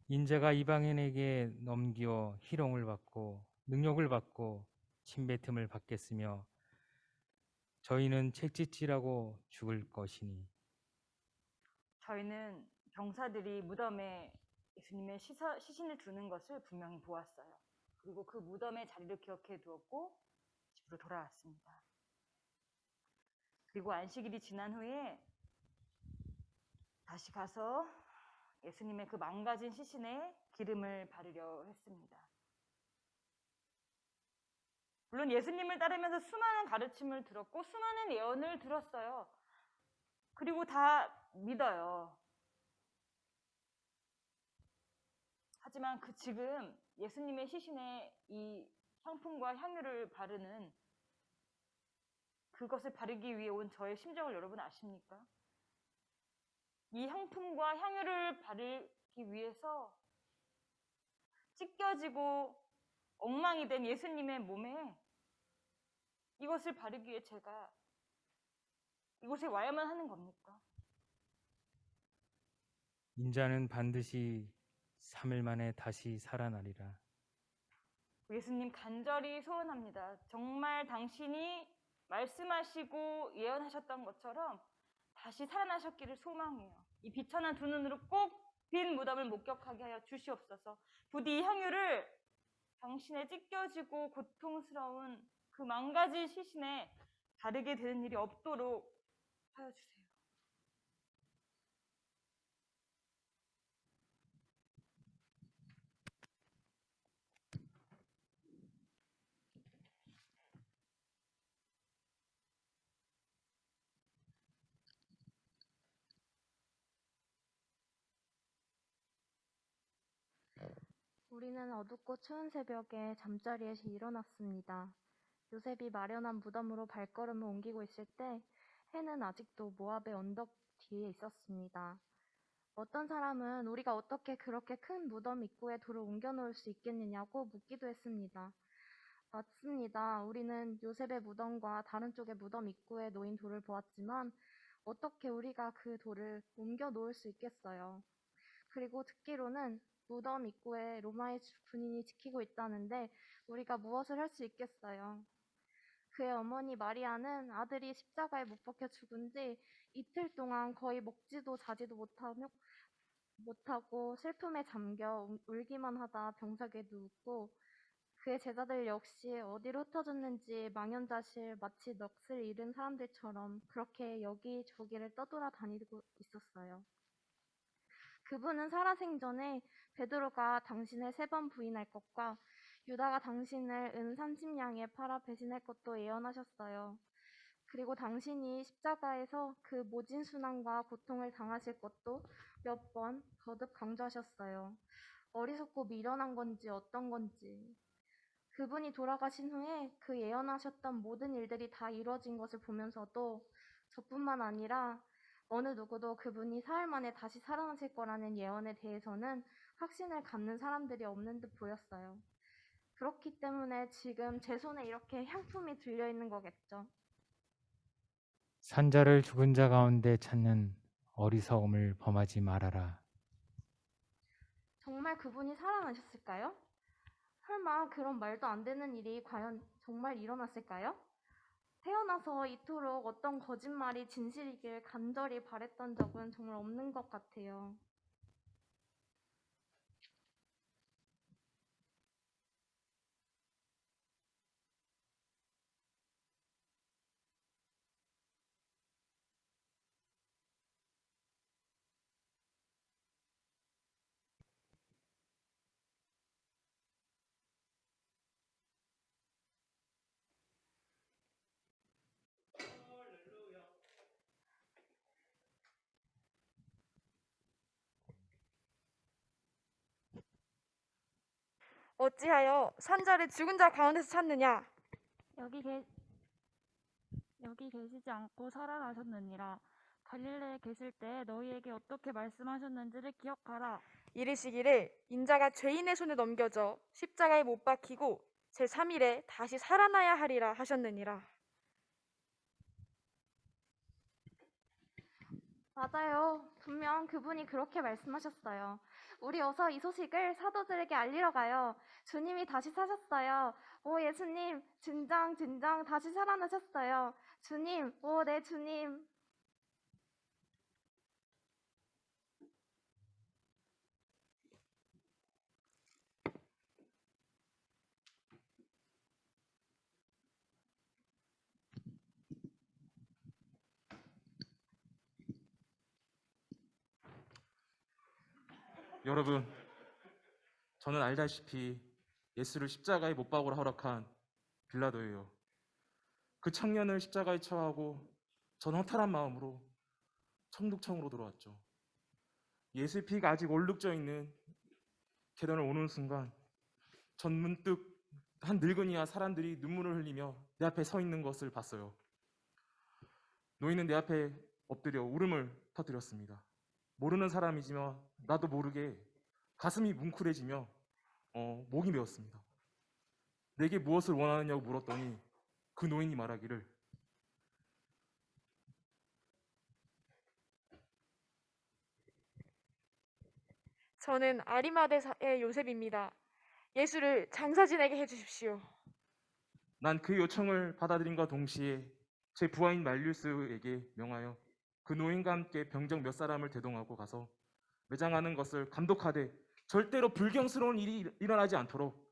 인자가 이방인에게 넘겨 희롱을 받고 능욕을 받고 침뱉음을 받겠으며 저희는 채찍질하고 죽을 것이니. 저희는 병사들이 무덤에 예수님의 시신을 두는 것을 분명히 보았어요. 그리고 그 무덤의 자리를 기억해 두었고 집으로 돌아왔습니다. 그리고 안식일이 지난 후에 다시 가서 예수님의 그 망가진 시신에 기름을 바르려 했습니다. 물론 예수님을 따르면서 수많은 가르침을 들었고 수많은 예언을 들었어요. 그리고 다 믿어요. 하지만 지금 예수님의 시신에 이 향품과 향유를 바르는 그것을 바르기 위해 온 저의 심정을 여러분 아십니까? 이 향품과 향유를 바르기 위해서 찢겨지고 엉망이 된 예수님의 몸에 이것을 바르기 위해 제가 이곳에 와야만 하는 겁니까? 인자는 반드시 3일 만에 다시 살아나리라. 예수님 간절히 소원합니다. 정말 당신이 말씀하시고 예언하셨던 것처럼 다시 살아나셨기를 소망해요. 이 비천한 두 눈으로 꼭 빈 무덤을 목격하게 하여 주시옵소서. 부디 이 향유를 당신의 찢겨지고 고통스러운 그 망가진 시신에 바르게 되는 일이 없도록 하여 주세요. 우리는 어둡고 추운 새벽에 잠자리에서 일어났습니다. 요셉이 마련한 무덤으로 발걸음을 옮기고 있을 때 해는 아직도 모압의 언덕 뒤에 있었습니다. 어떤 사람은 우리가 어떻게 그렇게 큰 무덤 입구에 돌을 옮겨놓을 수 있겠느냐고 묻기도 했습니다. 맞습니다. 우리는 요셉의 무덤과 다른 쪽의 무덤 입구에 놓인 돌을 보았지만 어떻게 우리가 그 돌을 옮겨 놓을 수 있겠어요? 그리고 듣기로는 무덤 입구에 로마의 군인이 지키고 있다는데 우리가 무엇을 할 수 있겠어요? 그의 어머니 마리아는 아들이 십자가에 못 박혀 죽은 지 이틀 동안 거의 먹지도 자지도 못하고 슬픔에 잠겨 울기만 하다 병석에 눕고 그의 제자들 역시 어디로 흩어졌는지 망연자실 마치 넋을 잃은 사람들처럼 그렇게 여기저기를 떠돌아다니고 있었어요. 그분은 살아생전에 베드로가 당신을 3번 부인할 것과 유다가 당신을 은 30냥에 팔아 배신할 것도 예언하셨어요. 그리고 당신이 십자가에서 그 모진 순환과 고통을 당하실 것도 몇 번 거듭 강조하셨어요. 어리석고 미련한 건지 어떤 건지. 그분이 돌아가신 후에 그 예언하셨던 모든 일들이 다 이루어진 것을 보면서도 저뿐만 아니라 어느 누구도 그분이 사흘 만에 다시 살아나실 거라는 예언에 대해서는 확신을 갖는 사람들이 없는 듯 보였어요. 그렇기 때문에 지금 제 손에 이렇게 향품이 들려있는 거겠죠. 산자를 죽은 자 가운데 찾는 어리석음을 범하지 말아라. 정말 그분이 살아나셨을까요? 설마 그런 말도 안 되는 일이 과연 정말 일어났을까요? 태어나서 이토록 어떤 거짓말이 진실이길 간절히 바랬던 적은 정말 없는 것 같아요. 어찌하여 산자를 죽은 자 가운데서 찾느냐? 여기 계시지 않고 살아나셨느니라. 갈릴레에 계실 때 너희에게 어떻게 말씀하셨는지를 기억하라. 이르시기를 인자가 죄인의 손에 넘겨져 십자가에 못 박히고 제3일에 다시 살아나야 하리라 하셨느니라. 맞아요. 분명 그분이 그렇게 말씀하셨어요. 우리 어서 이 소식을 사도들에게 알리러 가요. 주님이 다시 사셨어요. 오, 예수님, 진정, 진정, 다시 살아나셨어요. 주님, 오, 네, 주님. 여러분, 저는 알다시피 예수를 십자가에 못 박으라 허락한 빌라도예요. 그 청년을 십자가에 처하고 전 허탈한 마음으로 청독청으로 들어왔죠. 예수의 피가 아직 얼룩져 있는 계단을 오는 순간 전 문득 한 늙은이와 사람들이 눈물을 흘리며 내 앞에 서 있는 것을 봤어요. 노인은 내 앞에 엎드려 울음을 터뜨렸습니다. 모르는 사람이지만 나도 모르게 가슴이 뭉클해지며 목이 메었습니다. 내게 무엇을 원하느냐고 물었더니 그 노인이 말하기를 저는 아리마대의 요셉입니다. 예수를 장사 지내게 해주십시오. 난 그 요청을 받아들임과 동시에 제 부하인 말리우스에게 명하여 그 노인과 함께 병정 몇 사람을 대동하고 가서 매장하는 것을 감독하되 절대로 불경스러운 일이 일어나지 않도록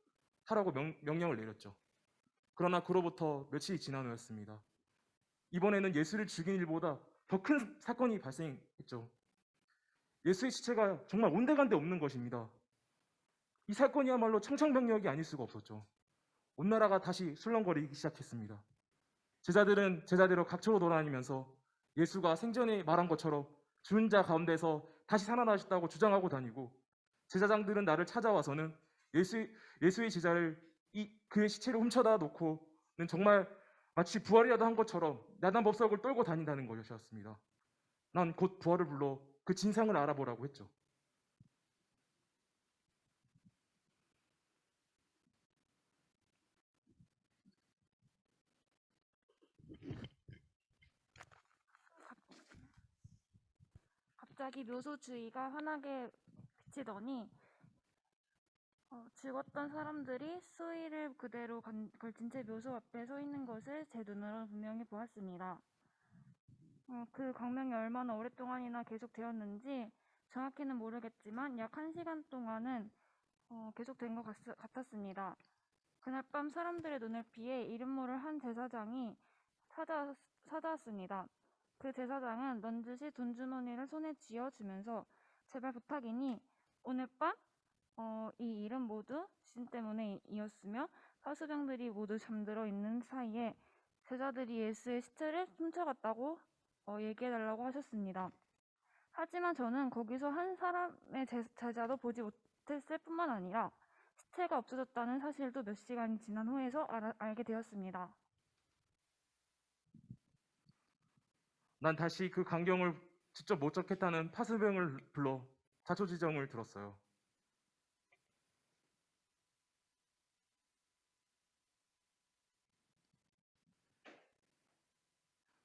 하라고 명령을 내렸죠. 그러나 그로부터 며칠이 지난 후였습니다. 이번에는 예수를 죽인 일보다 더 큰 사건이 발생했죠. 예수의 시체가 정말 온데간데 없는 것입니다. 이 사건이야말로 청천벽력이 아닐 수가 없었죠. 온 나라가 다시 술렁거리기 시작했습니다. 제자들은 제자대로 각처로 돌아다니면서 예수가 생전에 말한 것처럼 죽은 자 가운데서 다시 살아나셨다고 주장하고 다니고, 제사장들은 나를 찾아와서는 예수의 제자를 그의 시체를 훔쳐다 놓고는 정말 마치 부활이라도 한 것처럼 야단법석을 떨고 다닌다는 것이었습니다. 난 곧 부활을 불러 그 진상을 알아보라고 했죠. 갑자기 묘소주의가 환하게 비치더니 죽었던 사람들이 수의를 그대로 걸친 채 묘소 앞에 서 있는 것을 제 눈으로 분명히 보았습니다. 그 광명이 얼마나 오랫동안이나 계속되었는지 정확히는 모르겠지만 약 1시간 동안은 계속된 것 같았습니다. 그날 밤 사람들의 눈을 피해 이름 모를 한 제사장이 찾아왔습니다. 그 제사장은 넌지시 돈주머니를 손에 쥐어주면서 제발 부탁이니 오늘 밤 이 일은 모두 신 때문에 이었으며 파수병들이 모두 잠들어 있는 사이에 제자들이 예수의 시체를 훔쳐갔다고 얘기해달라고 하셨습니다. 하지만 저는 거기서 한 사람의 제자도 보지 못했을 뿐만 아니라 시체가 없어졌다는 사실도 몇 시간이 지난 후에서 알게 되었습니다. 난 다시 그 광경을 직접 목격했다는 파수병을 불러 자초지종을 들었어요.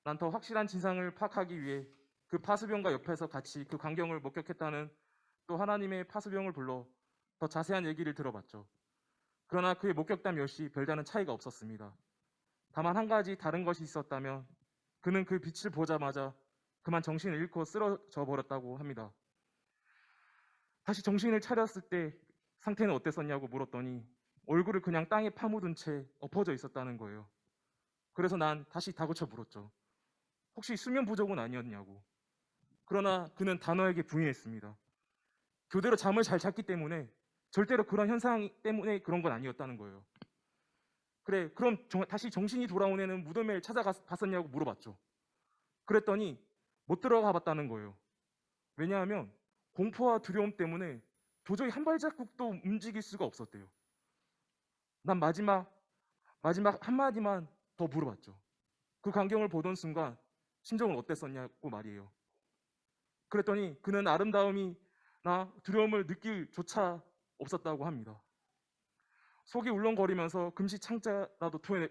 난 더 확실한 진상을 파악하기 위해 그 파수병과 옆에서 같이 그 광경을 목격했다는 또 하나님의 파수병을 불러 더 자세한 얘기를 들어봤죠. 그러나 그의 목격담 역시 별다른 차이가 없었습니다. 다만 한 가지 다른 것이 있었다면 그는 그 빛을 보자마자 그만 정신을 잃고 쓰러져 버렸다고 합니다. 다시 정신을 차렸을 때 상태는 어땠었냐고 물었더니 얼굴을 그냥 땅에 파묻은 채 엎어져 있었다는 거예요. 그래서 난 다시 다그쳐 물었죠. 혹시 수면 부족은 아니었냐고. 그러나 그는 단호하게 부인했습니다. 교대로 잠을 잘 잤기 때문에 절대로 그런 현상 때문에 그런 건 아니었다는 거예요. 그래, 그럼 다시 정신이 돌아온 애는 무덤에 찾아갔었냐고 물어봤죠. 그랬더니 못 들어가 봤다는 거예요. 왜냐하면 공포와 두려움 때문에 도저히 한 발자국도 움직일 수가 없었대요. 난 마지막 한마디만 더 물어봤죠. 그 광경을 보던 순간 심정은 어땠었냐고 말이에요. 그랬더니 그는 아름다움이나 두려움을 느낄 조차 없었다고 합니다. 속이 울렁거리면서 금시창자라도 토해내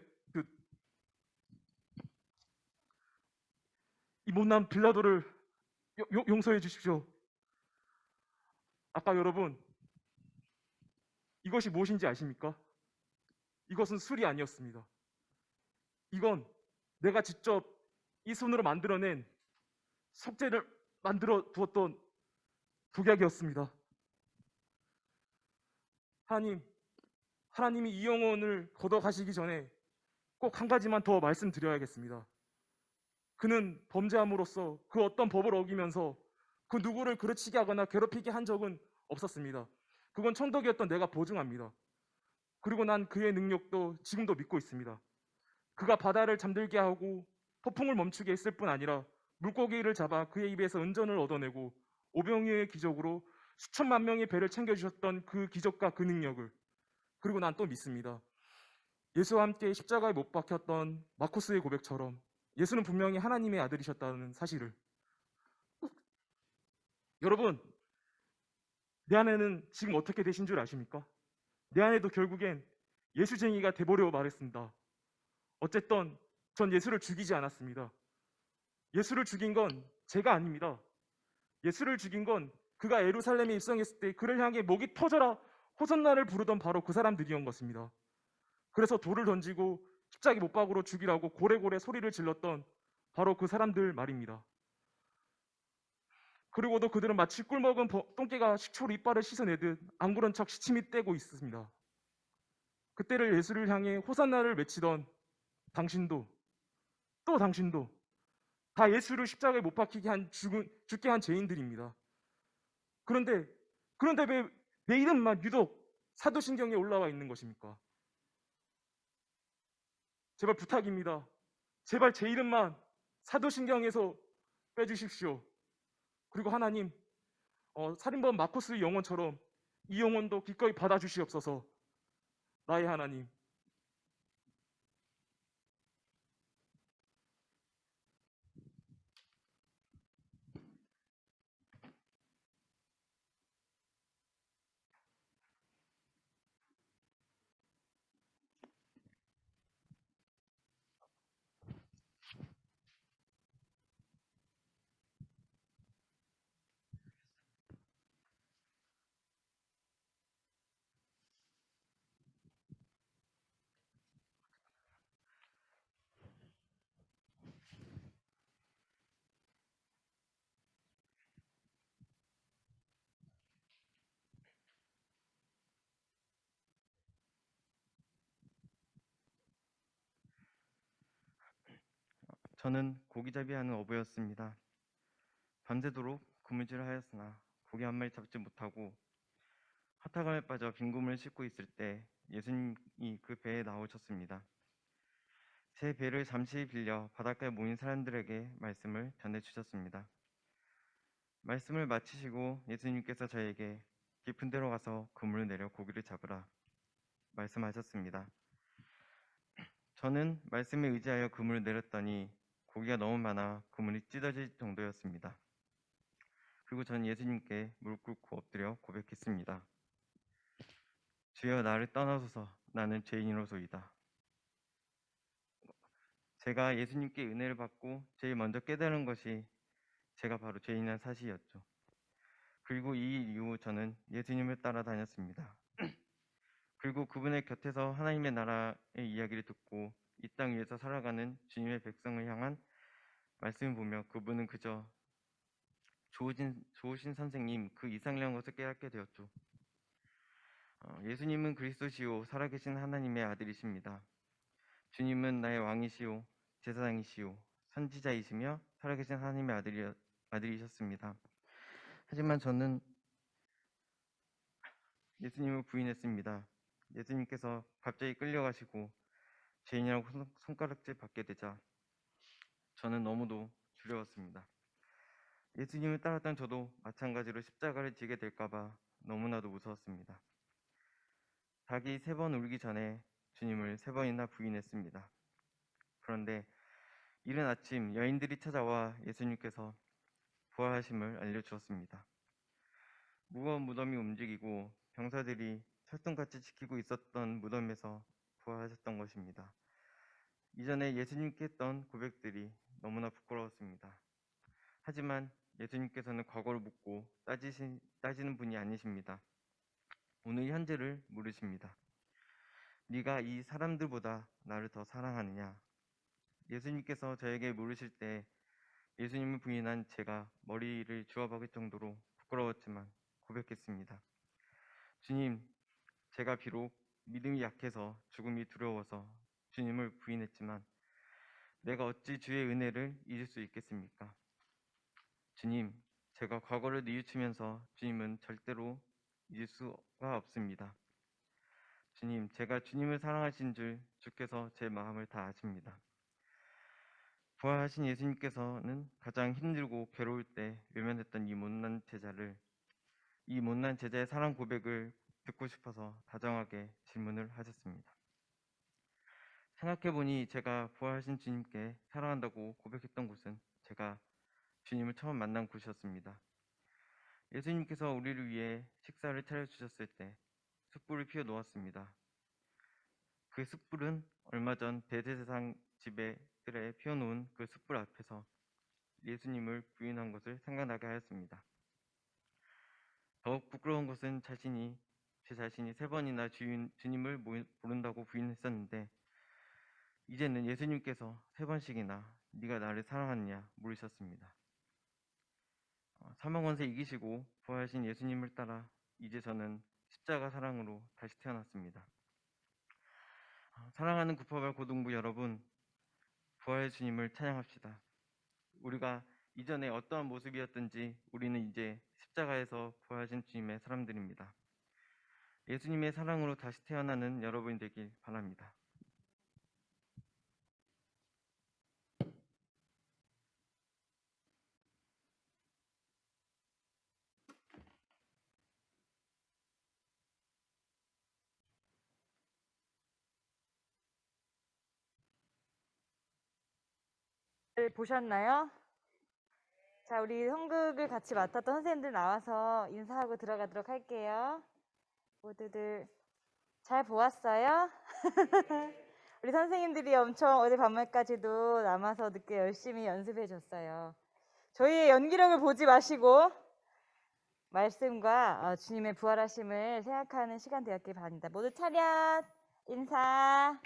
이 못난 빌라도를 용서해 주십시오. 아까 여러분 이것이 무엇인지 아십니까? 이것은 술이 아니었습니다. 이건 내가 직접 이 손으로 만들어낸 석재를 만들어 두었던 독약이었습니다. 하나님이 이 영혼을 걷어가시기 전에 꼭 한 가지만 더 말씀드려야겠습니다. 그는 범죄함으로써 그 어떤 법을 어기면서 그 누구를 그르치게 하거나 괴롭히게 한 적은 없었습니다. 그건 천덕이었던 내가 보증합니다. 그리고 난 그의 능력도 지금도 믿고 있습니다. 그가 바다를 잠들게 하고 폭풍을 멈추게 했을 뿐 아니라 물고기를 잡아 그의 입에서 은전을 얻어내고 오병이어의 기적으로 수천만 명의 배를 챙겨주셨던 그 기적과 그 능력을, 그리고 난 또 믿습니다. 예수와 함께 십자가에 못 박혔던 마코스의 고백처럼 예수는 분명히 하나님의 아들이셨다는 사실을. 여러분, 내 안에는 지금 어떻게 되신 줄 아십니까? 내 안에도 결국엔 예수쟁이가 돼보려고 말했습니다. 어쨌든 전 예수를 죽이지 않았습니다. 예수를 죽인 건 제가 아닙니다. 예수를 죽인 건 그가 예루살렘에 입성했을 때 그를 향해 목이 터져라 호산나를 부르던 바로 그 사람들이었던 것입니다. 그래서 돌을 던지고 십자가에 못 박으로 죽이라고 고래고래 소리를 질렀던 바로 그 사람들 말입니다. 그리고도 그들은 마치 꿀먹은 똥개가 식초로 이빨을 씻어내듯 안 그런 척 시침이 떼고 있습니다. 그때를 예수를 향해 호산나를 외치던 당신도, 또 당신도 다 예수를 십자가에 못 박히게 죽게 한 죄인들입니다. 그런데 왜 내 이름만 유독 사도신경에 올라와 있는 것입니까? 제발 부탁입니다. 제발 제 이름만 사도신경에서 빼주십시오. 그리고 하나님, 살인범 마코스의 영혼처럼 이 영혼도 기꺼이 받아주시옵소서. 나의 하나님. 저는 고기잡이하는 어부였습니다. 밤새도록 그물질을 하였으나 고기 한 마리 잡지 못하고 화타감에 빠져 빈 구멍을 씻고 있을 때 예수님이 그 배에 나오셨습니다. 제 배를 잠시 빌려 바닷가에 모인 사람들에게 말씀을 전해주셨습니다. 말씀을 마치시고 예수님께서 저에게 깊은 데로 가서 그물을 내려 고기를 잡으라 말씀하셨습니다. 저는 말씀에 의지하여 그물을 내렸더니 고기가 너무 많아 그물이 찢어질 정도였습니다. 그리고 저는 예수님께 무릎 꿇고 엎드려 고백했습니다. 주여, 나를 떠나소서. 나는 죄인으로소이다. 제가 예수님께 은혜를 받고 제일 먼저 깨달은 것이 제가 바로 죄인이라는 사실이었죠. 그리고 이 이후 저는 예수님을 따라다녔습니다. 그리고 그분의 곁에서 하나님의 나라의 이야기를 듣고 이 땅 위에서 살아가는 주님의 백성을 향한 말씀을 보며 그분은 그저 좋으신 선생님 그 이상이라는 것을 깨닫게 되었죠. 예수님은 그리스도시요 살아계신 하나님의 아들이십니다. 주님은 나의 왕이시요 제사장이시요 선지자이시며 살아계신 하나님의 아들이셨습니다. 하지만 저는 예수님을 부인했습니다. 예수님께서 갑자기 끌려가시고 죄인이라고 손가락질 받게 되자 저는 너무도 두려웠습니다. 예수님을 따랐던 저도 마찬가지로 십자가를 지게 될까봐 너무나도 무서웠습니다. 닭이 3번 울기 전에 주님을 3번이나 부인했습니다. 그런데 이른 아침 여인들이 찾아와 예수님께서 부활하심을 알려주었습니다. 무거운 무덤이 움직이고 병사들이 철통같이 지키고 있었던 무덤에서 부활하셨던 것입니다. 이전에 예수님께 했던 고백들이 너무나 부끄러웠습니다. 하지만 예수님께서는 과거를 묻고 따지는 분이 아니십니다. 오늘 현재를 물으십니다. 네가 이 사람들보다 나를 더 사랑하느냐? 예수님께서 저에게 물으실 때 예수님을 부인한 제가 머리를 주워박을 정도로 부끄러웠지만 고백했습니다. 주님, 제가 비록 믿음이 약해서 죽음이 두려워서 주님을 부인했지만 내가 어찌 주의 은혜를 잊을 수 있겠습니까? 주님, 제가 과거를 뉘우치면서 주님은 절대로 잊을 수가 없습니다. 주님, 제가 주님을 사랑하신 줄 주께서 제 마음을 다 아십니다. 부활하신 예수님께서는 가장 힘들고 괴로울 때 외면했던 이 못난 제자의 사랑 고백을 듣고 싶어서 다정하게 질문을 하셨습니다. 생각해보니 제가 부활하신 주님께 사랑한다고 고백했던 곳은 제가 주님을 처음 만난 곳이었습니다. 예수님께서 우리를 위해 식사를 차려주셨을 때 숯불을 피워 놓았습니다. 그 숯불은 얼마 전 대제사장 집에 뜰에 피워놓은 그 숯불 앞에서 예수님을 부인한 것을 생각나게 하였습니다. 더욱 부끄러운 것은 제 자신이 3번이나 주님을 모른다고 부인했었는데 이제는 예수님께서 3번씩이나 네가 나를 사랑하느냐 물으셨습니다. 사망권세 이기시고 부활하신 예수님을 따라 이제 저는 십자가 사랑으로 다시 태어났습니다. 사랑하는 구파발 고등부 여러분, 부활의 주님을 찬양합시다. 우리가 이전에 어떠한 모습이었든지 우리는 이제 십자가에서 부활하신 주님의 사람들입니다. 예수님의 사랑으로 다시 태어나는 여러분이 되길 바랍니다. 보셨나요? 자, 우리 성극을 같이 맡았던 선생님들 나와서 인사하고 들어가도록 할게요. 모두들 잘 보았어요? 우리 선생님들이 엄청 어제 밤말까지도 남아서 늦게 열심히 연습해 줬어요. 저희의 연기력을 보지 마시고 말씀과 주님의 부활하심을 생각하는 시간 되었길 바랍니다. 모두 차렷, 인사.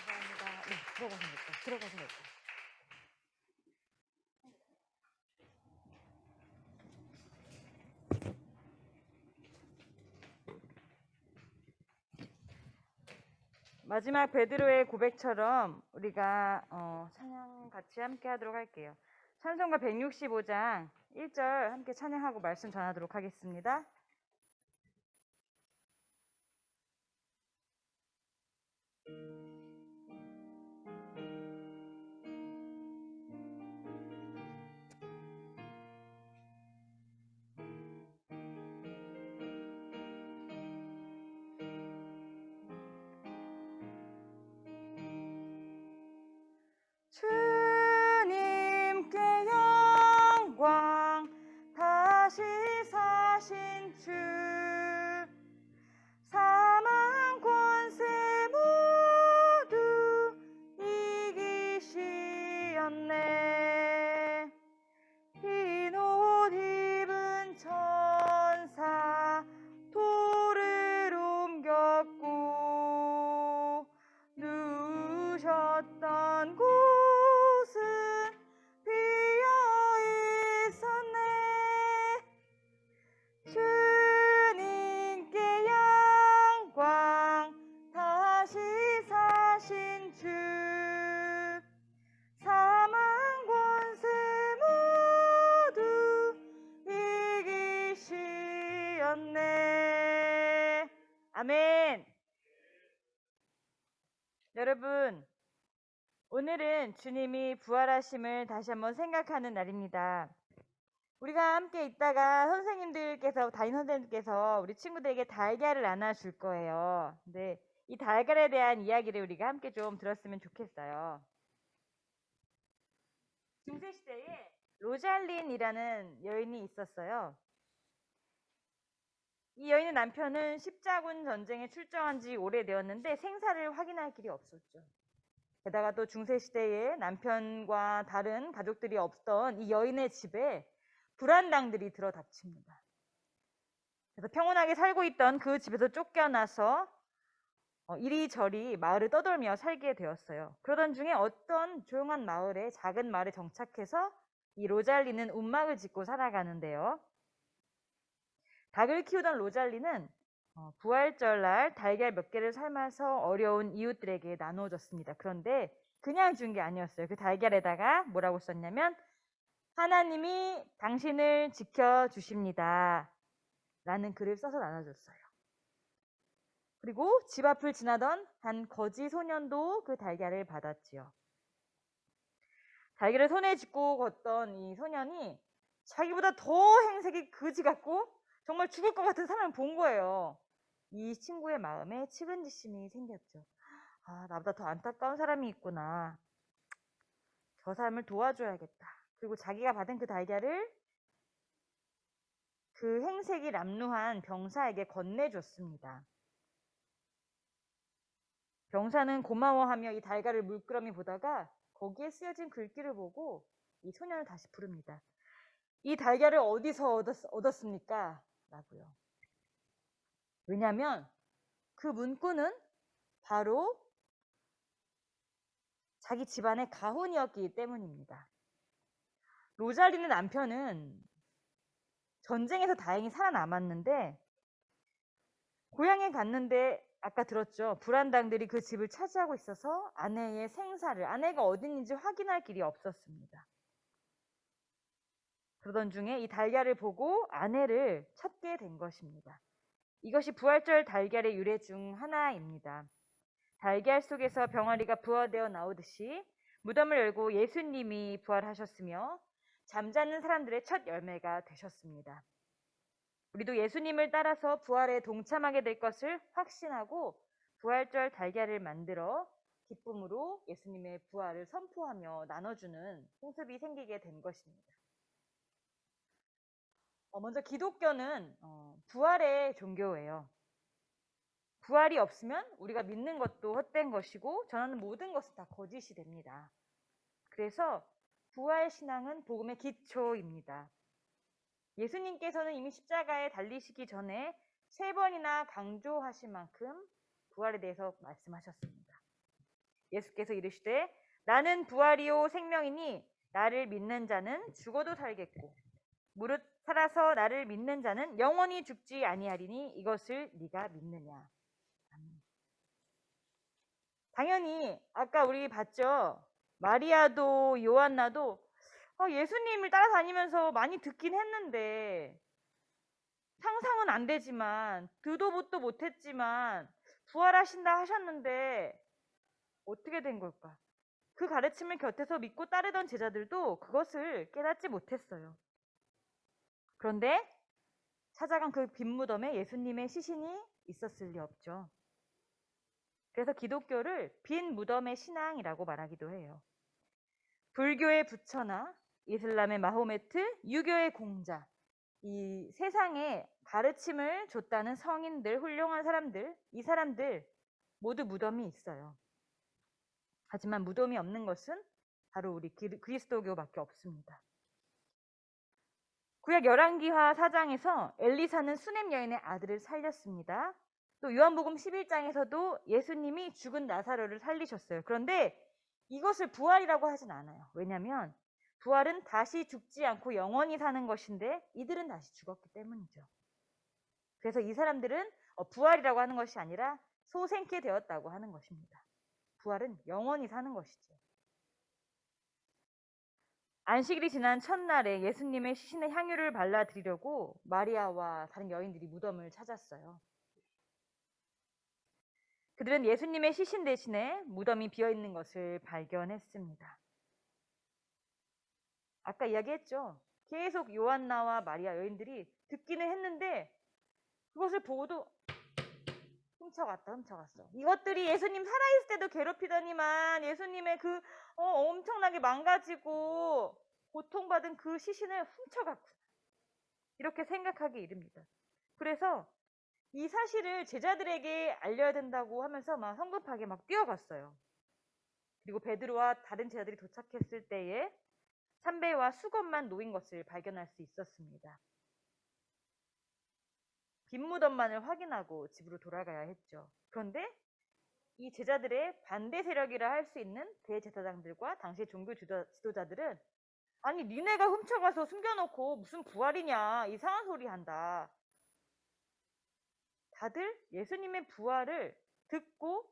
감사합니다. 네, 들어가서 볼까. 마지막 베드로의 고백처럼 우리가 찬양 같이 함께 하도록 할게요. 찬송가 165장 1절 함께 찬양하고 말씀 전하도록 하겠습니다. 주님께 영광, 다시 사신 어떤 곳은 비어 있었네. 주님께 영광, 다시 사신 주, 사망 권세 모두 이기시었네. 아멘. 여러분, 오늘은 주님이 부활하심을 다시 한번 생각하는 날입니다. 우리가 함께 있다가 담임 선생님께서 우리 친구들에게 달걀을 나눠줄 거예요. 근데 이 달걀에 대한 이야기를 우리가 함께 좀 들었으면 좋겠어요. 중세시대에 로잘린이라는 여인이 있었어요. 이 여인의 남편은 십자군 전쟁에 출정한 지 오래되었는데 생사를 확인할 길이 없었죠. 게다가 또 중세시대에 남편과 다른 가족들이 없던 이 여인의 집에 불안당들이 들어닥칩니다. 그래서 평온하게 살고 있던 그 집에서 쫓겨나서 이리저리 마을을 떠돌며 살게 되었어요. 그러던 중에 어떤 조용한 마을에, 작은 마을에 정착해서 이 로잘리는 움막을 짓고 살아가는데요. 닭을 키우던 로잘리는 부활절날 달걀 몇 개를 삶아서 어려운 이웃들에게 나눠줬습니다. 그런데 그냥 준 게 아니었어요. 그 달걀에다가 뭐라고 썼냐면 하나님이 당신을 지켜주십니다 라는 글을 써서 나눠줬어요. 그리고 집 앞을 지나던 한 거지 소년도 그 달걀을 받았지요. 달걀을 손에 쥐고 걷던 이 소년이 자기보다 더 행색이 그지 같고 정말 죽을 것 같은 사람을 본 거예요. 이 친구의 마음에 측은지심이 생겼죠. 아, 나보다 더 안타까운 사람이 있구나. 저 사람을 도와줘야겠다. 그리고 자기가 받은 그 달걀을 그 행색이 람루한 병사에게 건네줬습니다. 병사는 고마워하며 이 달걀을 물끄러미 보다가 거기에 쓰여진 글귀를 보고 이 소년을 다시 부릅니다. 이 달걀을 어디서 얻었습니까? 라고요. 왜냐하면 그 문구는 바로 자기 집안의 가훈이었기 때문입니다. 로잘리의 남편은 전쟁에서 다행히 살아남았는데 고향에 갔는데 아까 들었죠. 불안당들이 그 집을 차지하고 있어서 아내의 생사를, 아내가 어디 있는지 확인할 길이 없었습니다. 그러던 중에 이 달걀을 보고 아내를 찾게 된 것입니다. 이것이 부활절 달걀의 유래 중 하나입니다. 달걀 속에서 병아리가 부화되어 나오듯이 무덤을 열고 예수님이 부활하셨으며 잠자는 사람들의 첫 열매가 되셨습니다. 우리도 예수님을 따라서 부활에 동참하게 될 것을 확신하고 부활절 달걀을 만들어 기쁨으로 예수님의 부활을 선포하며 나눠주는 풍습이 생기게 된 것입니다. 먼저 기독교는 부활의 종교예요. 부활이 없으면 우리가 믿는 것도 헛된 것이고 전하는 모든 것은 다 거짓이 됩니다. 그래서 부활 신앙은 복음의 기초입니다. 예수님께서는 이미 십자가에 달리시기 전에 3번이나 강조하신 만큼 부활에 대해서 말씀하셨습니다. 예수께서 이르시되 나는 부활이요 생명이니 나를 믿는 자는 죽어도 살겠고 무릇 살아서 나를 믿는 자는 영원히 죽지 아니하리니 이것을 네가 믿느냐. 당연히 아까 우리 봤죠. 마리아도 요한나도 예수님을 따라다니면서 많이 듣긴 했는데 상상은 안 되지만 듣도 보도 못했지만 부활하신다 하셨는데 어떻게 된 걸까? 그 가르침을 곁에서 믿고 따르던 제자들도 그것을 깨닫지 못했어요. 그런데 찾아간 그 빈 무덤에 예수님의 시신이 있었을 리 없죠. 그래서 기독교를 빈 무덤의 신앙이라고 말하기도 해요. 불교의 부처나 이슬람의 마호메트, 유교의 공자, 이 세상에 가르침을 줬다는 성인들, 훌륭한 사람들, 이 사람들 모두 무덤이 있어요. 하지만 무덤이 없는 것은 바로 우리 그리스도교밖에 없습니다. 구약 열왕기하 4장에서 엘리사는 수넴 여인의 아들을 살렸습니다. 또 요한복음 11장에서도 예수님이 죽은 나사로를 살리셨어요. 그런데 이것을 부활이라고 하진 않아요. 왜냐하면 부활은 다시 죽지 않고 영원히 사는 것인데 이들은 다시 죽었기 때문이죠. 그래서 이 사람들은 부활이라고 하는 것이 아니라 소생케 되었다고 하는 것입니다. 부활은 영원히 사는 것이죠. 안식일이 지난 첫날에 예수님의 시신에 향유를 발라드리려고 마리아와 다른 여인들이 무덤을 찾았어요. 그들은 예수님의 시신 대신에 무덤이 비어있는 것을 발견했습니다. 아까 이야기했죠. 계속 요한나와 마리아 여인들이 듣기는 했는데 그것을 보고도 훔쳐갔어. 이것들이 예수님 살아있을 때도 괴롭히더니만 예수님의 그 엄청나게 망가지고 고통받은 그 시신을 훔쳐갔구나. 이렇게 생각하기 이릅니다. 그래서 이 사실을 제자들에게 알려야 된다고 하면서 막 성급하게 막 뛰어갔어요. 그리고 베드로와 다른 제자들이 도착했을 때에 삼배와 수건만 놓인 것을 발견할 수 있었습니다. 빈 무덤만을 확인하고 집으로 돌아가야 했죠. 그런데 이 제자들의 반대 세력이라 할 수 있는 대제사장들과 당시 종교 지도자들은 아니 니네가 훔쳐가서 숨겨놓고 무슨 부활이냐 이상한 소리 한다. 다들 예수님의 부활을 듣고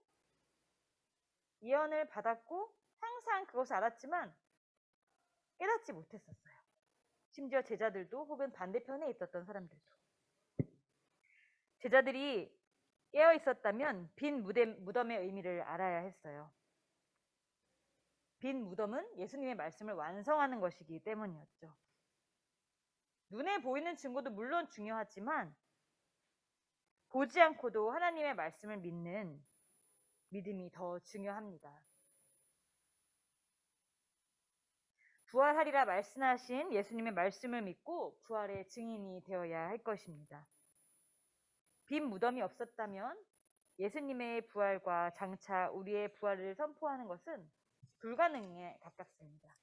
예언을 받았고 항상 그것을 알았지만 깨닫지 못했었어요. 심지어 제자들도 혹은 반대편에 있었던 사람들도. 제자들이 깨어 있었다면 빈 무덤의 의미를 알아야 했어요. 빈 무덤은 예수님의 말씀을 완성하는 것이기 때문이었죠. 눈에 보이는 증거도 물론 중요하지만 보지 않고도 하나님의 말씀을 믿는 믿음이 더 중요합니다. 부활하리라 말씀하신 예수님의 말씀을 믿고 부활의 증인이 되어야 할 것입니다. 빈 무덤이 없었다면 예수님의 부활과 장차 우리의 부활을 선포하는 것은 불가능에 가깝습니다.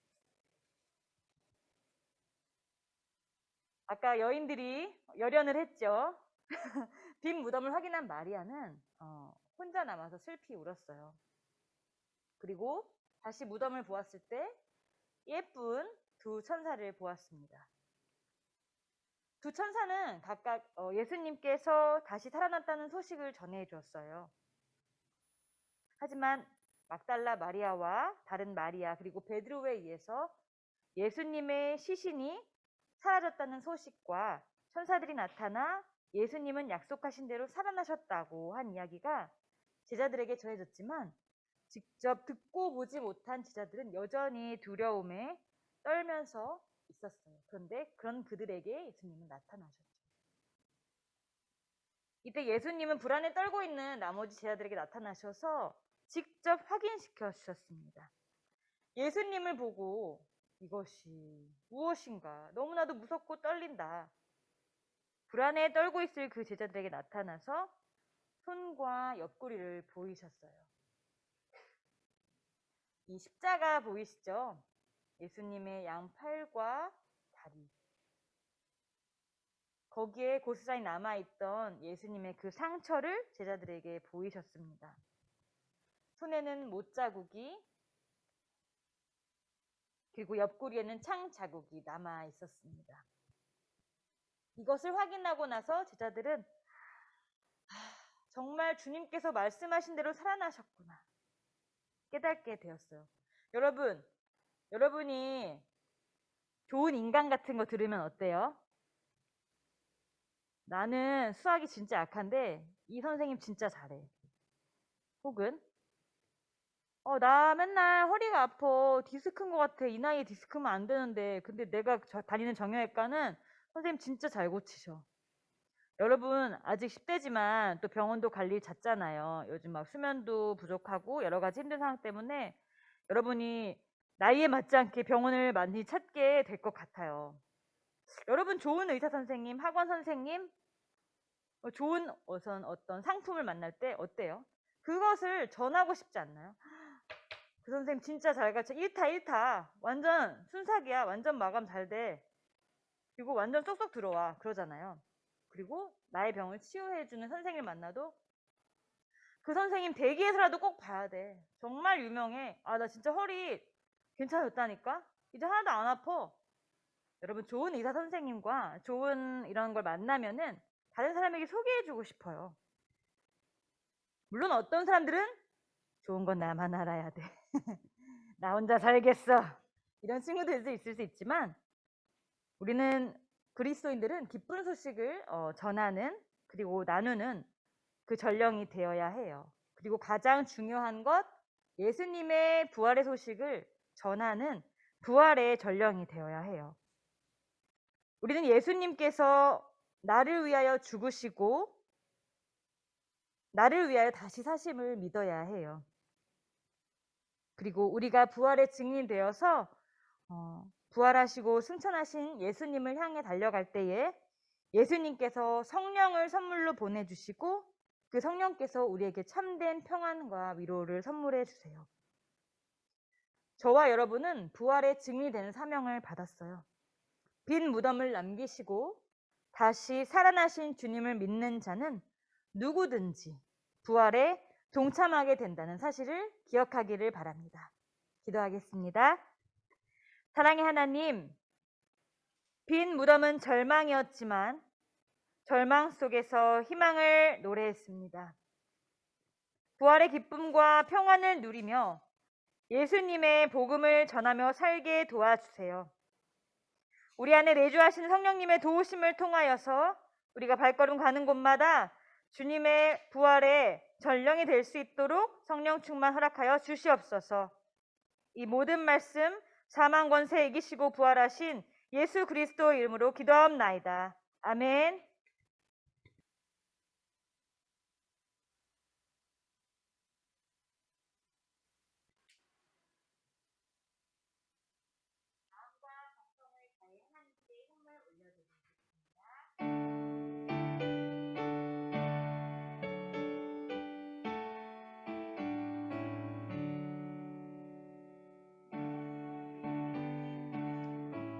아까 여인들이 열연을 했죠. 빈 무덤을 확인한 마리아는 혼자 남아서 슬피 울었어요. 그리고 다시 무덤을 보았을 때 예쁜 두 천사를 보았습니다. 두 천사는 각각 예수님께서 다시 살아났다는 소식을 전해 주었어요. 하지만 막달라 마리아와 다른 마리아 그리고 베드로에 의해서 예수님의 시신이 사라졌다는 소식과 천사들이 나타나 예수님은 약속하신 대로 살아나셨다고 한 이야기가 제자들에게 전해졌지만 직접 듣고 보지 못한 제자들은 여전히 두려움에 떨면서 있었어요. 그런데 그런 그들에게 예수님은 나타나셨죠. 이때 예수님은 불안에 떨고 있는 나머지 제자들에게 나타나셔서 직접 확인시켜 주셨습니다. 예수님을 보고 이것이 무엇인가 너무나도 무섭고 떨린다. 불안에 떨고 있을 그 제자들에게 나타나서 손과 옆구리를 보이셨어요. 이 십자가 보이시죠? 예수님의 양팔과 다리. 거기에 고스란히 남아있던 예수님의 그 상처를 제자들에게 보이셨습니다. 손에는 못 자국이 그리고 옆구리에는 창 자국이 남아 있었습니다. 이것을 확인하고 나서 제자들은 정말 주님께서 말씀하신 대로 살아나셨구나 깨닫게 되었어요. 여러분이 좋은 인간 같은 거 들으면 어때요? 나는 수학이 진짜 약한데 이 선생님 진짜 잘해. 혹은 나 맨날 허리가 아파. 디스크인 것 같아. 이 나이에 디스크면 안 되는데. 근데 내가 다니는 정형외과는 선생님 진짜 잘 고치셔. 여러분 아직 10대지만 또 병원도 갈 일 잦잖아요. 요즘 막 수면도 부족하고 여러 가지 힘든 상황 때문에 여러분이 나이에 맞지 않게 병원을 많이 찾게 될 것 같아요. 여러분 좋은 의사 선생님, 학원 선생님, 좋은 어떤 상품을 만날 때 어때요? 그것을 전하고 싶지 않나요? 그 선생님 진짜 잘 가르쳐. 1타 완전 순삭이야. 완전 마감 잘 돼. 그리고 완전 쏙쏙 들어와. 그러잖아요. 그리고 나의 병을 치유해주는 선생님을 만나도 그 선생님 대기에서라도 꼭 봐야 돼. 정말 유명해. 아, 나 진짜 허리 괜찮아졌다니까? 이제 하나도 안 아파. 여러분, 좋은 의사 선생님과 좋은 이런 걸 만나면은 다른 사람에게 소개해주고 싶어요. 물론 어떤 사람들은 좋은 건 나만 알아야 돼. 나 혼자 살겠어. 이런 친구들도 있을 수 있지만 우리는 그리스도인들은 기쁜 소식을 전하는 그리고 나누는 그 전령이 되어야 해요. 그리고 가장 중요한 것 예수님의 부활의 소식을 전하는 부활의 전령이 되어야 해요. 우리는 예수님께서 나를 위하여 죽으시고 나를 위하여 다시 사심을 믿어야 해요. 그리고 우리가 부활의 증인이 되어서 부활하시고 승천하신 예수님을 향해 달려갈 때에 예수님께서 성령을 선물로 보내주시고 그 성령께서 우리에게 참된 평안과 위로를 선물해 주세요. 저와 여러분은 부활의 증인이 되는 사명을 받았어요. 빈 무덤을 남기시고 다시 살아나신 주님을 믿는 자는 누구든지 부활에 동참하게 된다는 사실을 기억하기를 바랍니다. 기도하겠습니다. 사랑의 하나님, 빈 무덤은 절망이었지만 절망 속에서 희망을 노래했습니다. 부활의 기쁨과 평안을 누리며 예수님의 복음을 전하며 살게 도와주세요. 우리 안에 내주하신 성령님의 도우심을 통하여서 우리가 발걸음 가는 곳마다 주님의 부활의 전령이 될 수 있도록 성령 충만 허락하여 주시옵소서. 이 모든 말씀 사망 권세 이기시고 부활하신 예수 그리스도 이름으로 기도하옵나이다. 아멘.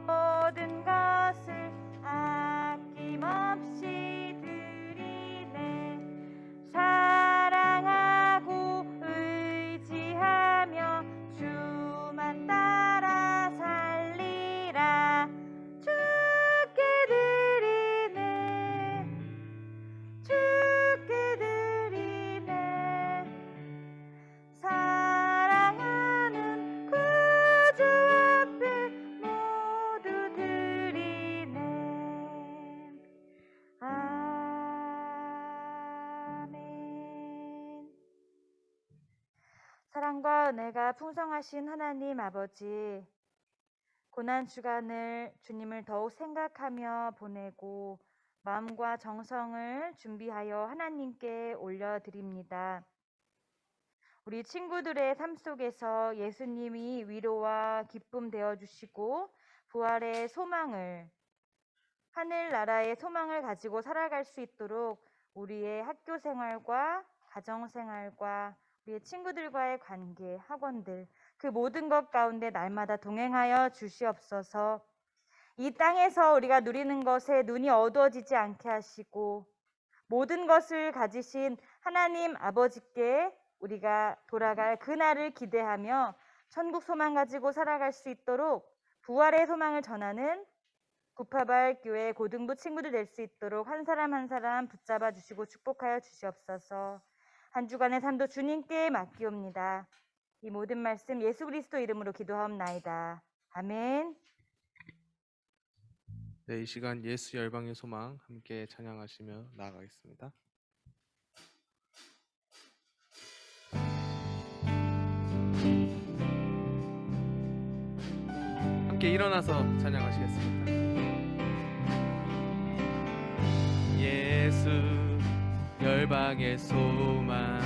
모든 것을 아낌없이 드리네. 사랑하고 의지하며 주만 따라 살리라. 주께 드리네. 주께 드리네. 사랑하는 구주 앞에 모두 드리네. 아멘. 사랑과 은혜가 풍성하신 하나님 아버지, 고난 주간을 주님을 더욱 생각하며 보내고 마음과 정성을 준비하여 하나님께 올려드립니다. 우리 친구들의 삶 속에서 예수님이 위로와 기쁨 되어주시고 부활의 소망을, 하늘나라의 소망을 가지고 살아갈 수 있도록 우리의 학교 생활과 가정 생활과 우리의 친구들과의 관계, 학원들, 그 모든 것 가운데 날마다 동행하여 주시옵소서. 이 땅에서 우리가 누리는 것에 눈이 어두워지지 않게 하시고 모든 것을 가지신 하나님 아버지께 우리가 돌아갈 그날을 기대하며 천국 소망 가지고 살아갈 수 있도록 부활의 소망을 전하는 구파발 교회 고등부 친구들 될 수 있도록 한 사람 한 사람 붙잡아 주시고 축복하여 주시옵소서. 한 주간의 삶도 주님께 맡기옵니다. 이 모든 말씀 예수 그리스도 이름으로 기도하옵나이다. 아멘. 네, 이 시간 예수 열방의 소망 함께 찬양하시며 나아가겠습니다. 함께 일어나서 찬양하시겠습니다. 예수 열방의 소망,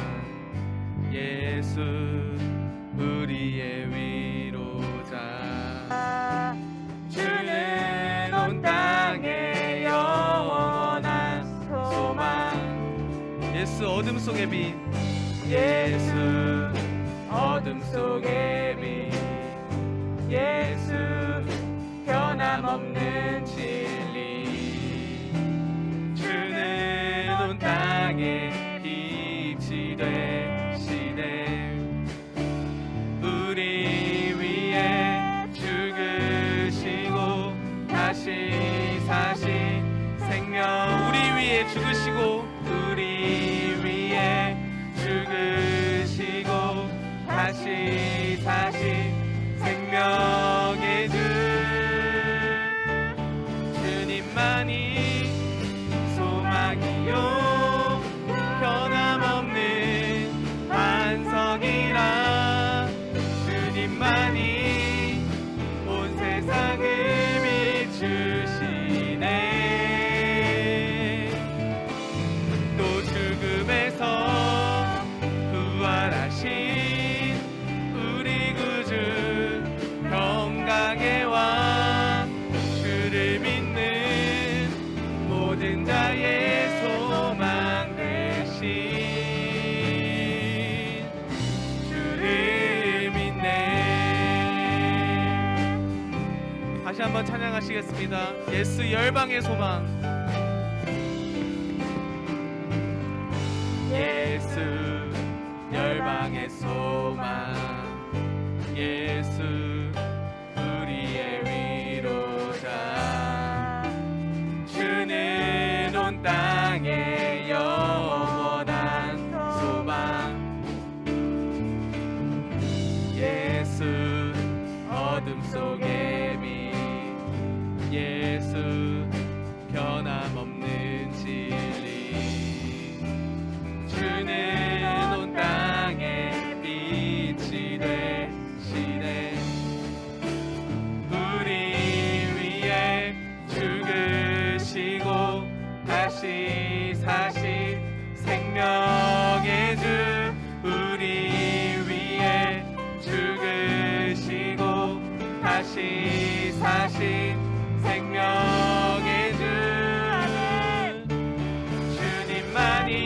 예수 우리의 위로자, 주는 온 땅의 영원한 소망. 예수 어둠 속의 빛, 예수 어둠 속의 빛, 예수 변함없는 진리. 주는 온 땅에 빛이 돼 다시 생명의 주 주님만이 소망이요 변함없는 반석이라 주님만이 온 세상을 비추시네 또 죽음에서 부활하신 우리 구주 평강의 왕 주를 믿는 모든 자의 소망 되신 주를 믿네. 다시 한번 찬양하시겠습니다. 예수 열방의 소망. 예수 열방의 소망 예수 우리의 위로자 주는 온 땅의 영원한 소망 예수 어둠 속의 빛 예수 변함없는 진리 주는 온 땅에 빛이 되시네 우리 위에 죽으시고 다시 사신 생명의 주 우리 위에 죽으시고 다시 사신 생명의 주 주님만이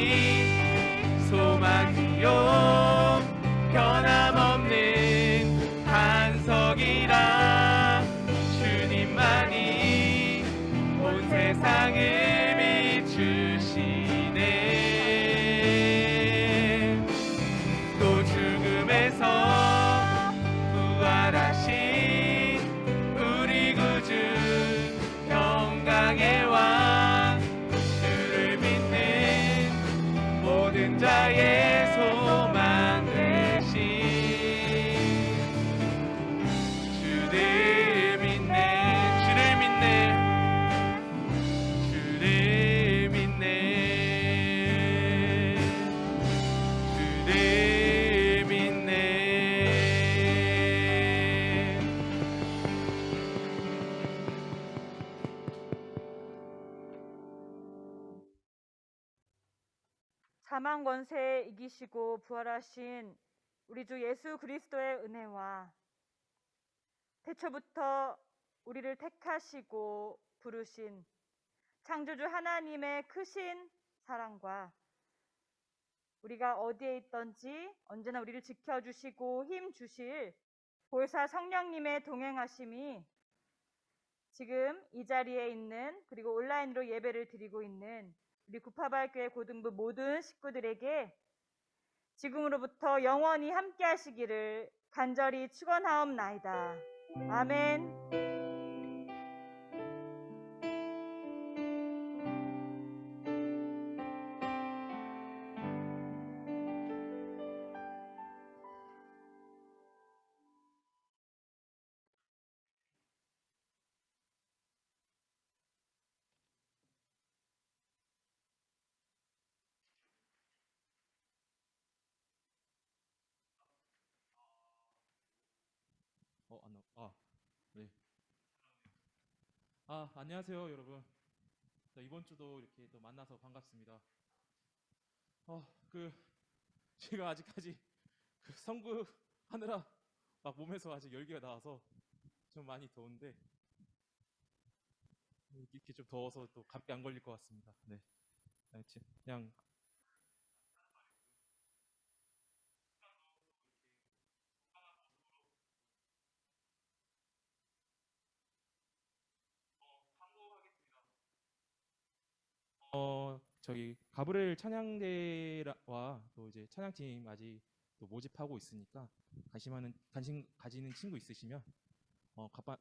소망이요 변함없는 반석이라 주님만이 온 세상을 비추시네 또 죽음에서 부활하신 우리 구주 평강의 왕 주를 믿는 모든 자의 소망 되신 주를 믿네 주를 믿네 주를 믿네 주를 믿네 사망 권세 이기시고 부활하신 우리 주 예수 그리스도의 은혜와 태초부터 우리를 택하시고 부르신 창조주 하나님의 크신 사랑과 우리가 어디에 있든지 언제나 우리를 지켜주시고 힘 주실 보혜사 성령님의 동행하심이 지금 이 자리에 있는 그리고 온라인으로 예배를 드리고 있는 우리 구파발교회 고등부 모든 식구들에게 지금으로부터 영원히 함께 하시기를 간절히 축원하옵나이다. 아멘. 네. 안녕하세요, 여러분. 이번 주도 이렇게 또 만나서 반갑습니다. 제가 아직까지 성구 하느라 막 몸에서 아직 열기가 나와서 좀 많이 더운데 이렇게 좀 더워서 또 감기 안 걸릴 것 같습니다. 네. 그냥 저기 가브리엘 찬양대와 또 이제 찬양팀 아직 또 모집하고 있으니까 관심 가지는 친구 있으시면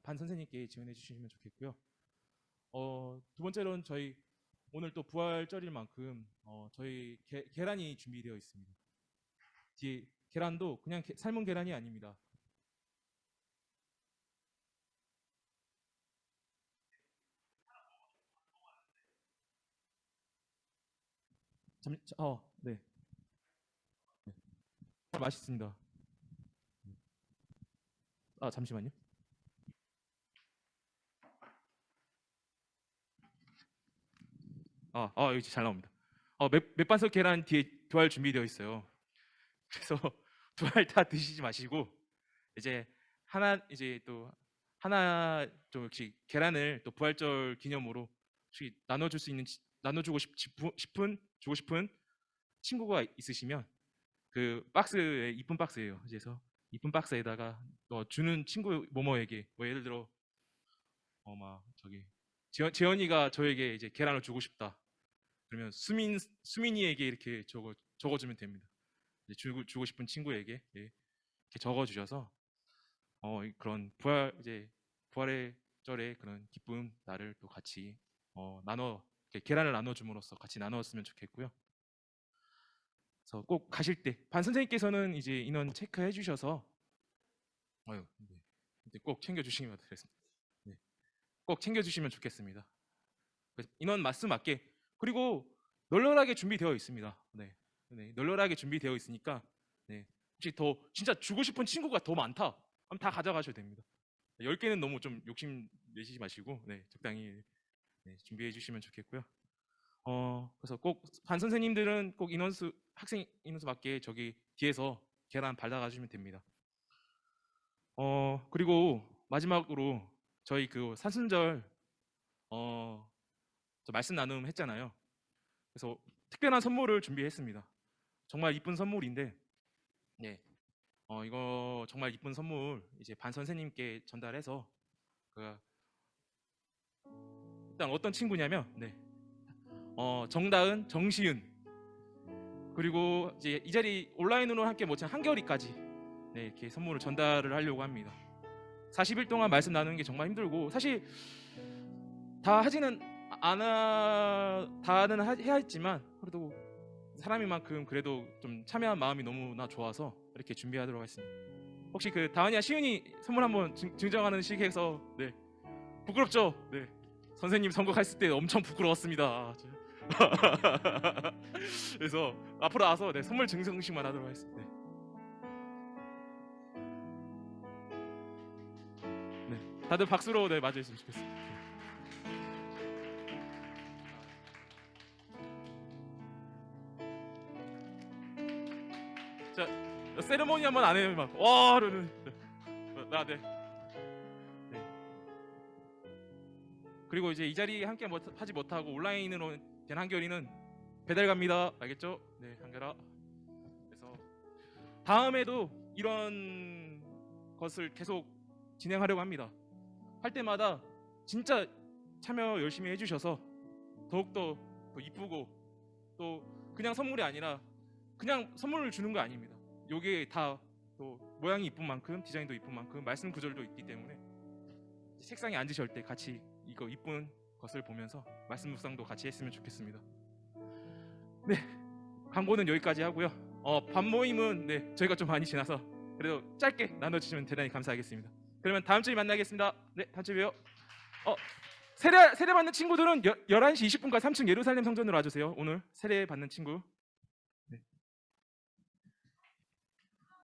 반 선생님께 지원해 주시면 좋겠고요. 두 번째로는 저희 오늘 또 부활절일 만큼 저희 계란이 준비되어 있습니다. 뒤에 계란도 그냥 삶은 계란이 아닙니다. 네. 맛있습니다. 잠시만요. 여기 잘 나옵니다. 맥반석 계란 뒤에 두 알 준비되어 있어요. 그래서 두 알 다 드시지 마시고 이제 하나 좀 역시 계란을 또 부활절 기념으로 혹시 나눠주고 주고 싶은 친구가 있으시면 그 박스에 이쁜 박스예요. 그래서 이쁜 박스에다가 주는 친구 뭐뭐에게 뭐 예를 들어 막 저기 재현이가 저에게 이제 계란을 주고 싶다. 그러면 수민이에게 이렇게 적어주면 됩니다. 이제 주고 싶은 친구에게 이렇게 적어주셔서 그런 부활의 절의 그런 기쁨 날을 또 같이 이렇게 계란을 나눠줌으로써 같이 나누었으면 좋겠고요. 그래서 꼭 가실 때 반 선생님께서는 이제 인원 체크해 주셔서 꼭 챙겨주시면 되겠습니다. 네, 꼭 챙겨주시면 좋겠습니다. 그래서 인원 맞게 그리고 널널하게 준비되어 있습니다. 네, 널널하게 준비되어 있으니까 혹시 더 진짜 주고 싶은 친구가 더 많다 그럼 다 가져가셔도 됩니다. 10개는 너무 좀 욕심 내시지 마시고 적당히 준비해 주시면 좋겠고요. 그래서 꼭 반 선생님들은 꼭 학생 인원수 맞게 저기 뒤에서 계란 발라가 주시면 됩니다. 그리고 마지막으로 저희 그 사순절 저 말씀 나눔 했잖아요. 그래서 특별한 선물을 준비했습니다. 정말 이쁜 선물인데 이거 정말 이쁜 선물 이제 반 선생님께 전달해서 일단 어떤 친구냐면 정다은, 정시은 그리고 이제 이 자리 온라인으로 함께 모친 한결이까지 이렇게 선물을 전달을 하려고 합니다. 40일 동안 말씀 나누는 게 정말 힘들고 사실 다는 해야 했지만 그래도 사람이만큼 그래도 좀 참여한 마음이 너무나 좋아서 이렇게 준비하도록 하겠습니다. 혹시 그 다은이와 시은이 선물 한번 증정하는 시기에서 부끄럽죠? 선생님 선곡했을 때 엄청 부끄러웠습니다. 그래서 앞으로 와서 선물 증정식만 하도록 하겠습니다. 다들 박수로 맞이했으면 좋겠습니다. 자, 세레모니 한번 안 해요. 막 와, 이러는. 그리고 이제 이 자리 함께 하지 못하고 온라인으로 된 한결이는 배달 갑니다. 알겠죠? 네, 한결아. 그래서 다음에도 이런 것을 계속 진행하려고 합니다. 할 때마다 진짜 참여 열심히 해주셔서 더욱더 더 이쁘고 또 그냥 선물이 아니라 그냥 선물을 주는 거 아닙니다. 요게 다 또 모양이 이쁜 만큼 디자인도 이쁜 만큼 말씀 구절도 있기 때문에 책상에 앉으실 때 같이 이거 이쁜 것을 보면서 말씀 묵상도 같이 했으면 좋겠습니다. 네, 광고는 여기까지 하고요. 반 모임은 저희가 좀 많이 지나서 그래도 짧게 나눠주시면 대단히 감사하겠습니다. 그러면 다음 주에 만나겠습니다. 네, 다음 주에 봬요. 세례 받는 친구들은 11시 20분까지 3층 예루살렘 성전으로 와주세요. 오늘 세례 받는 친구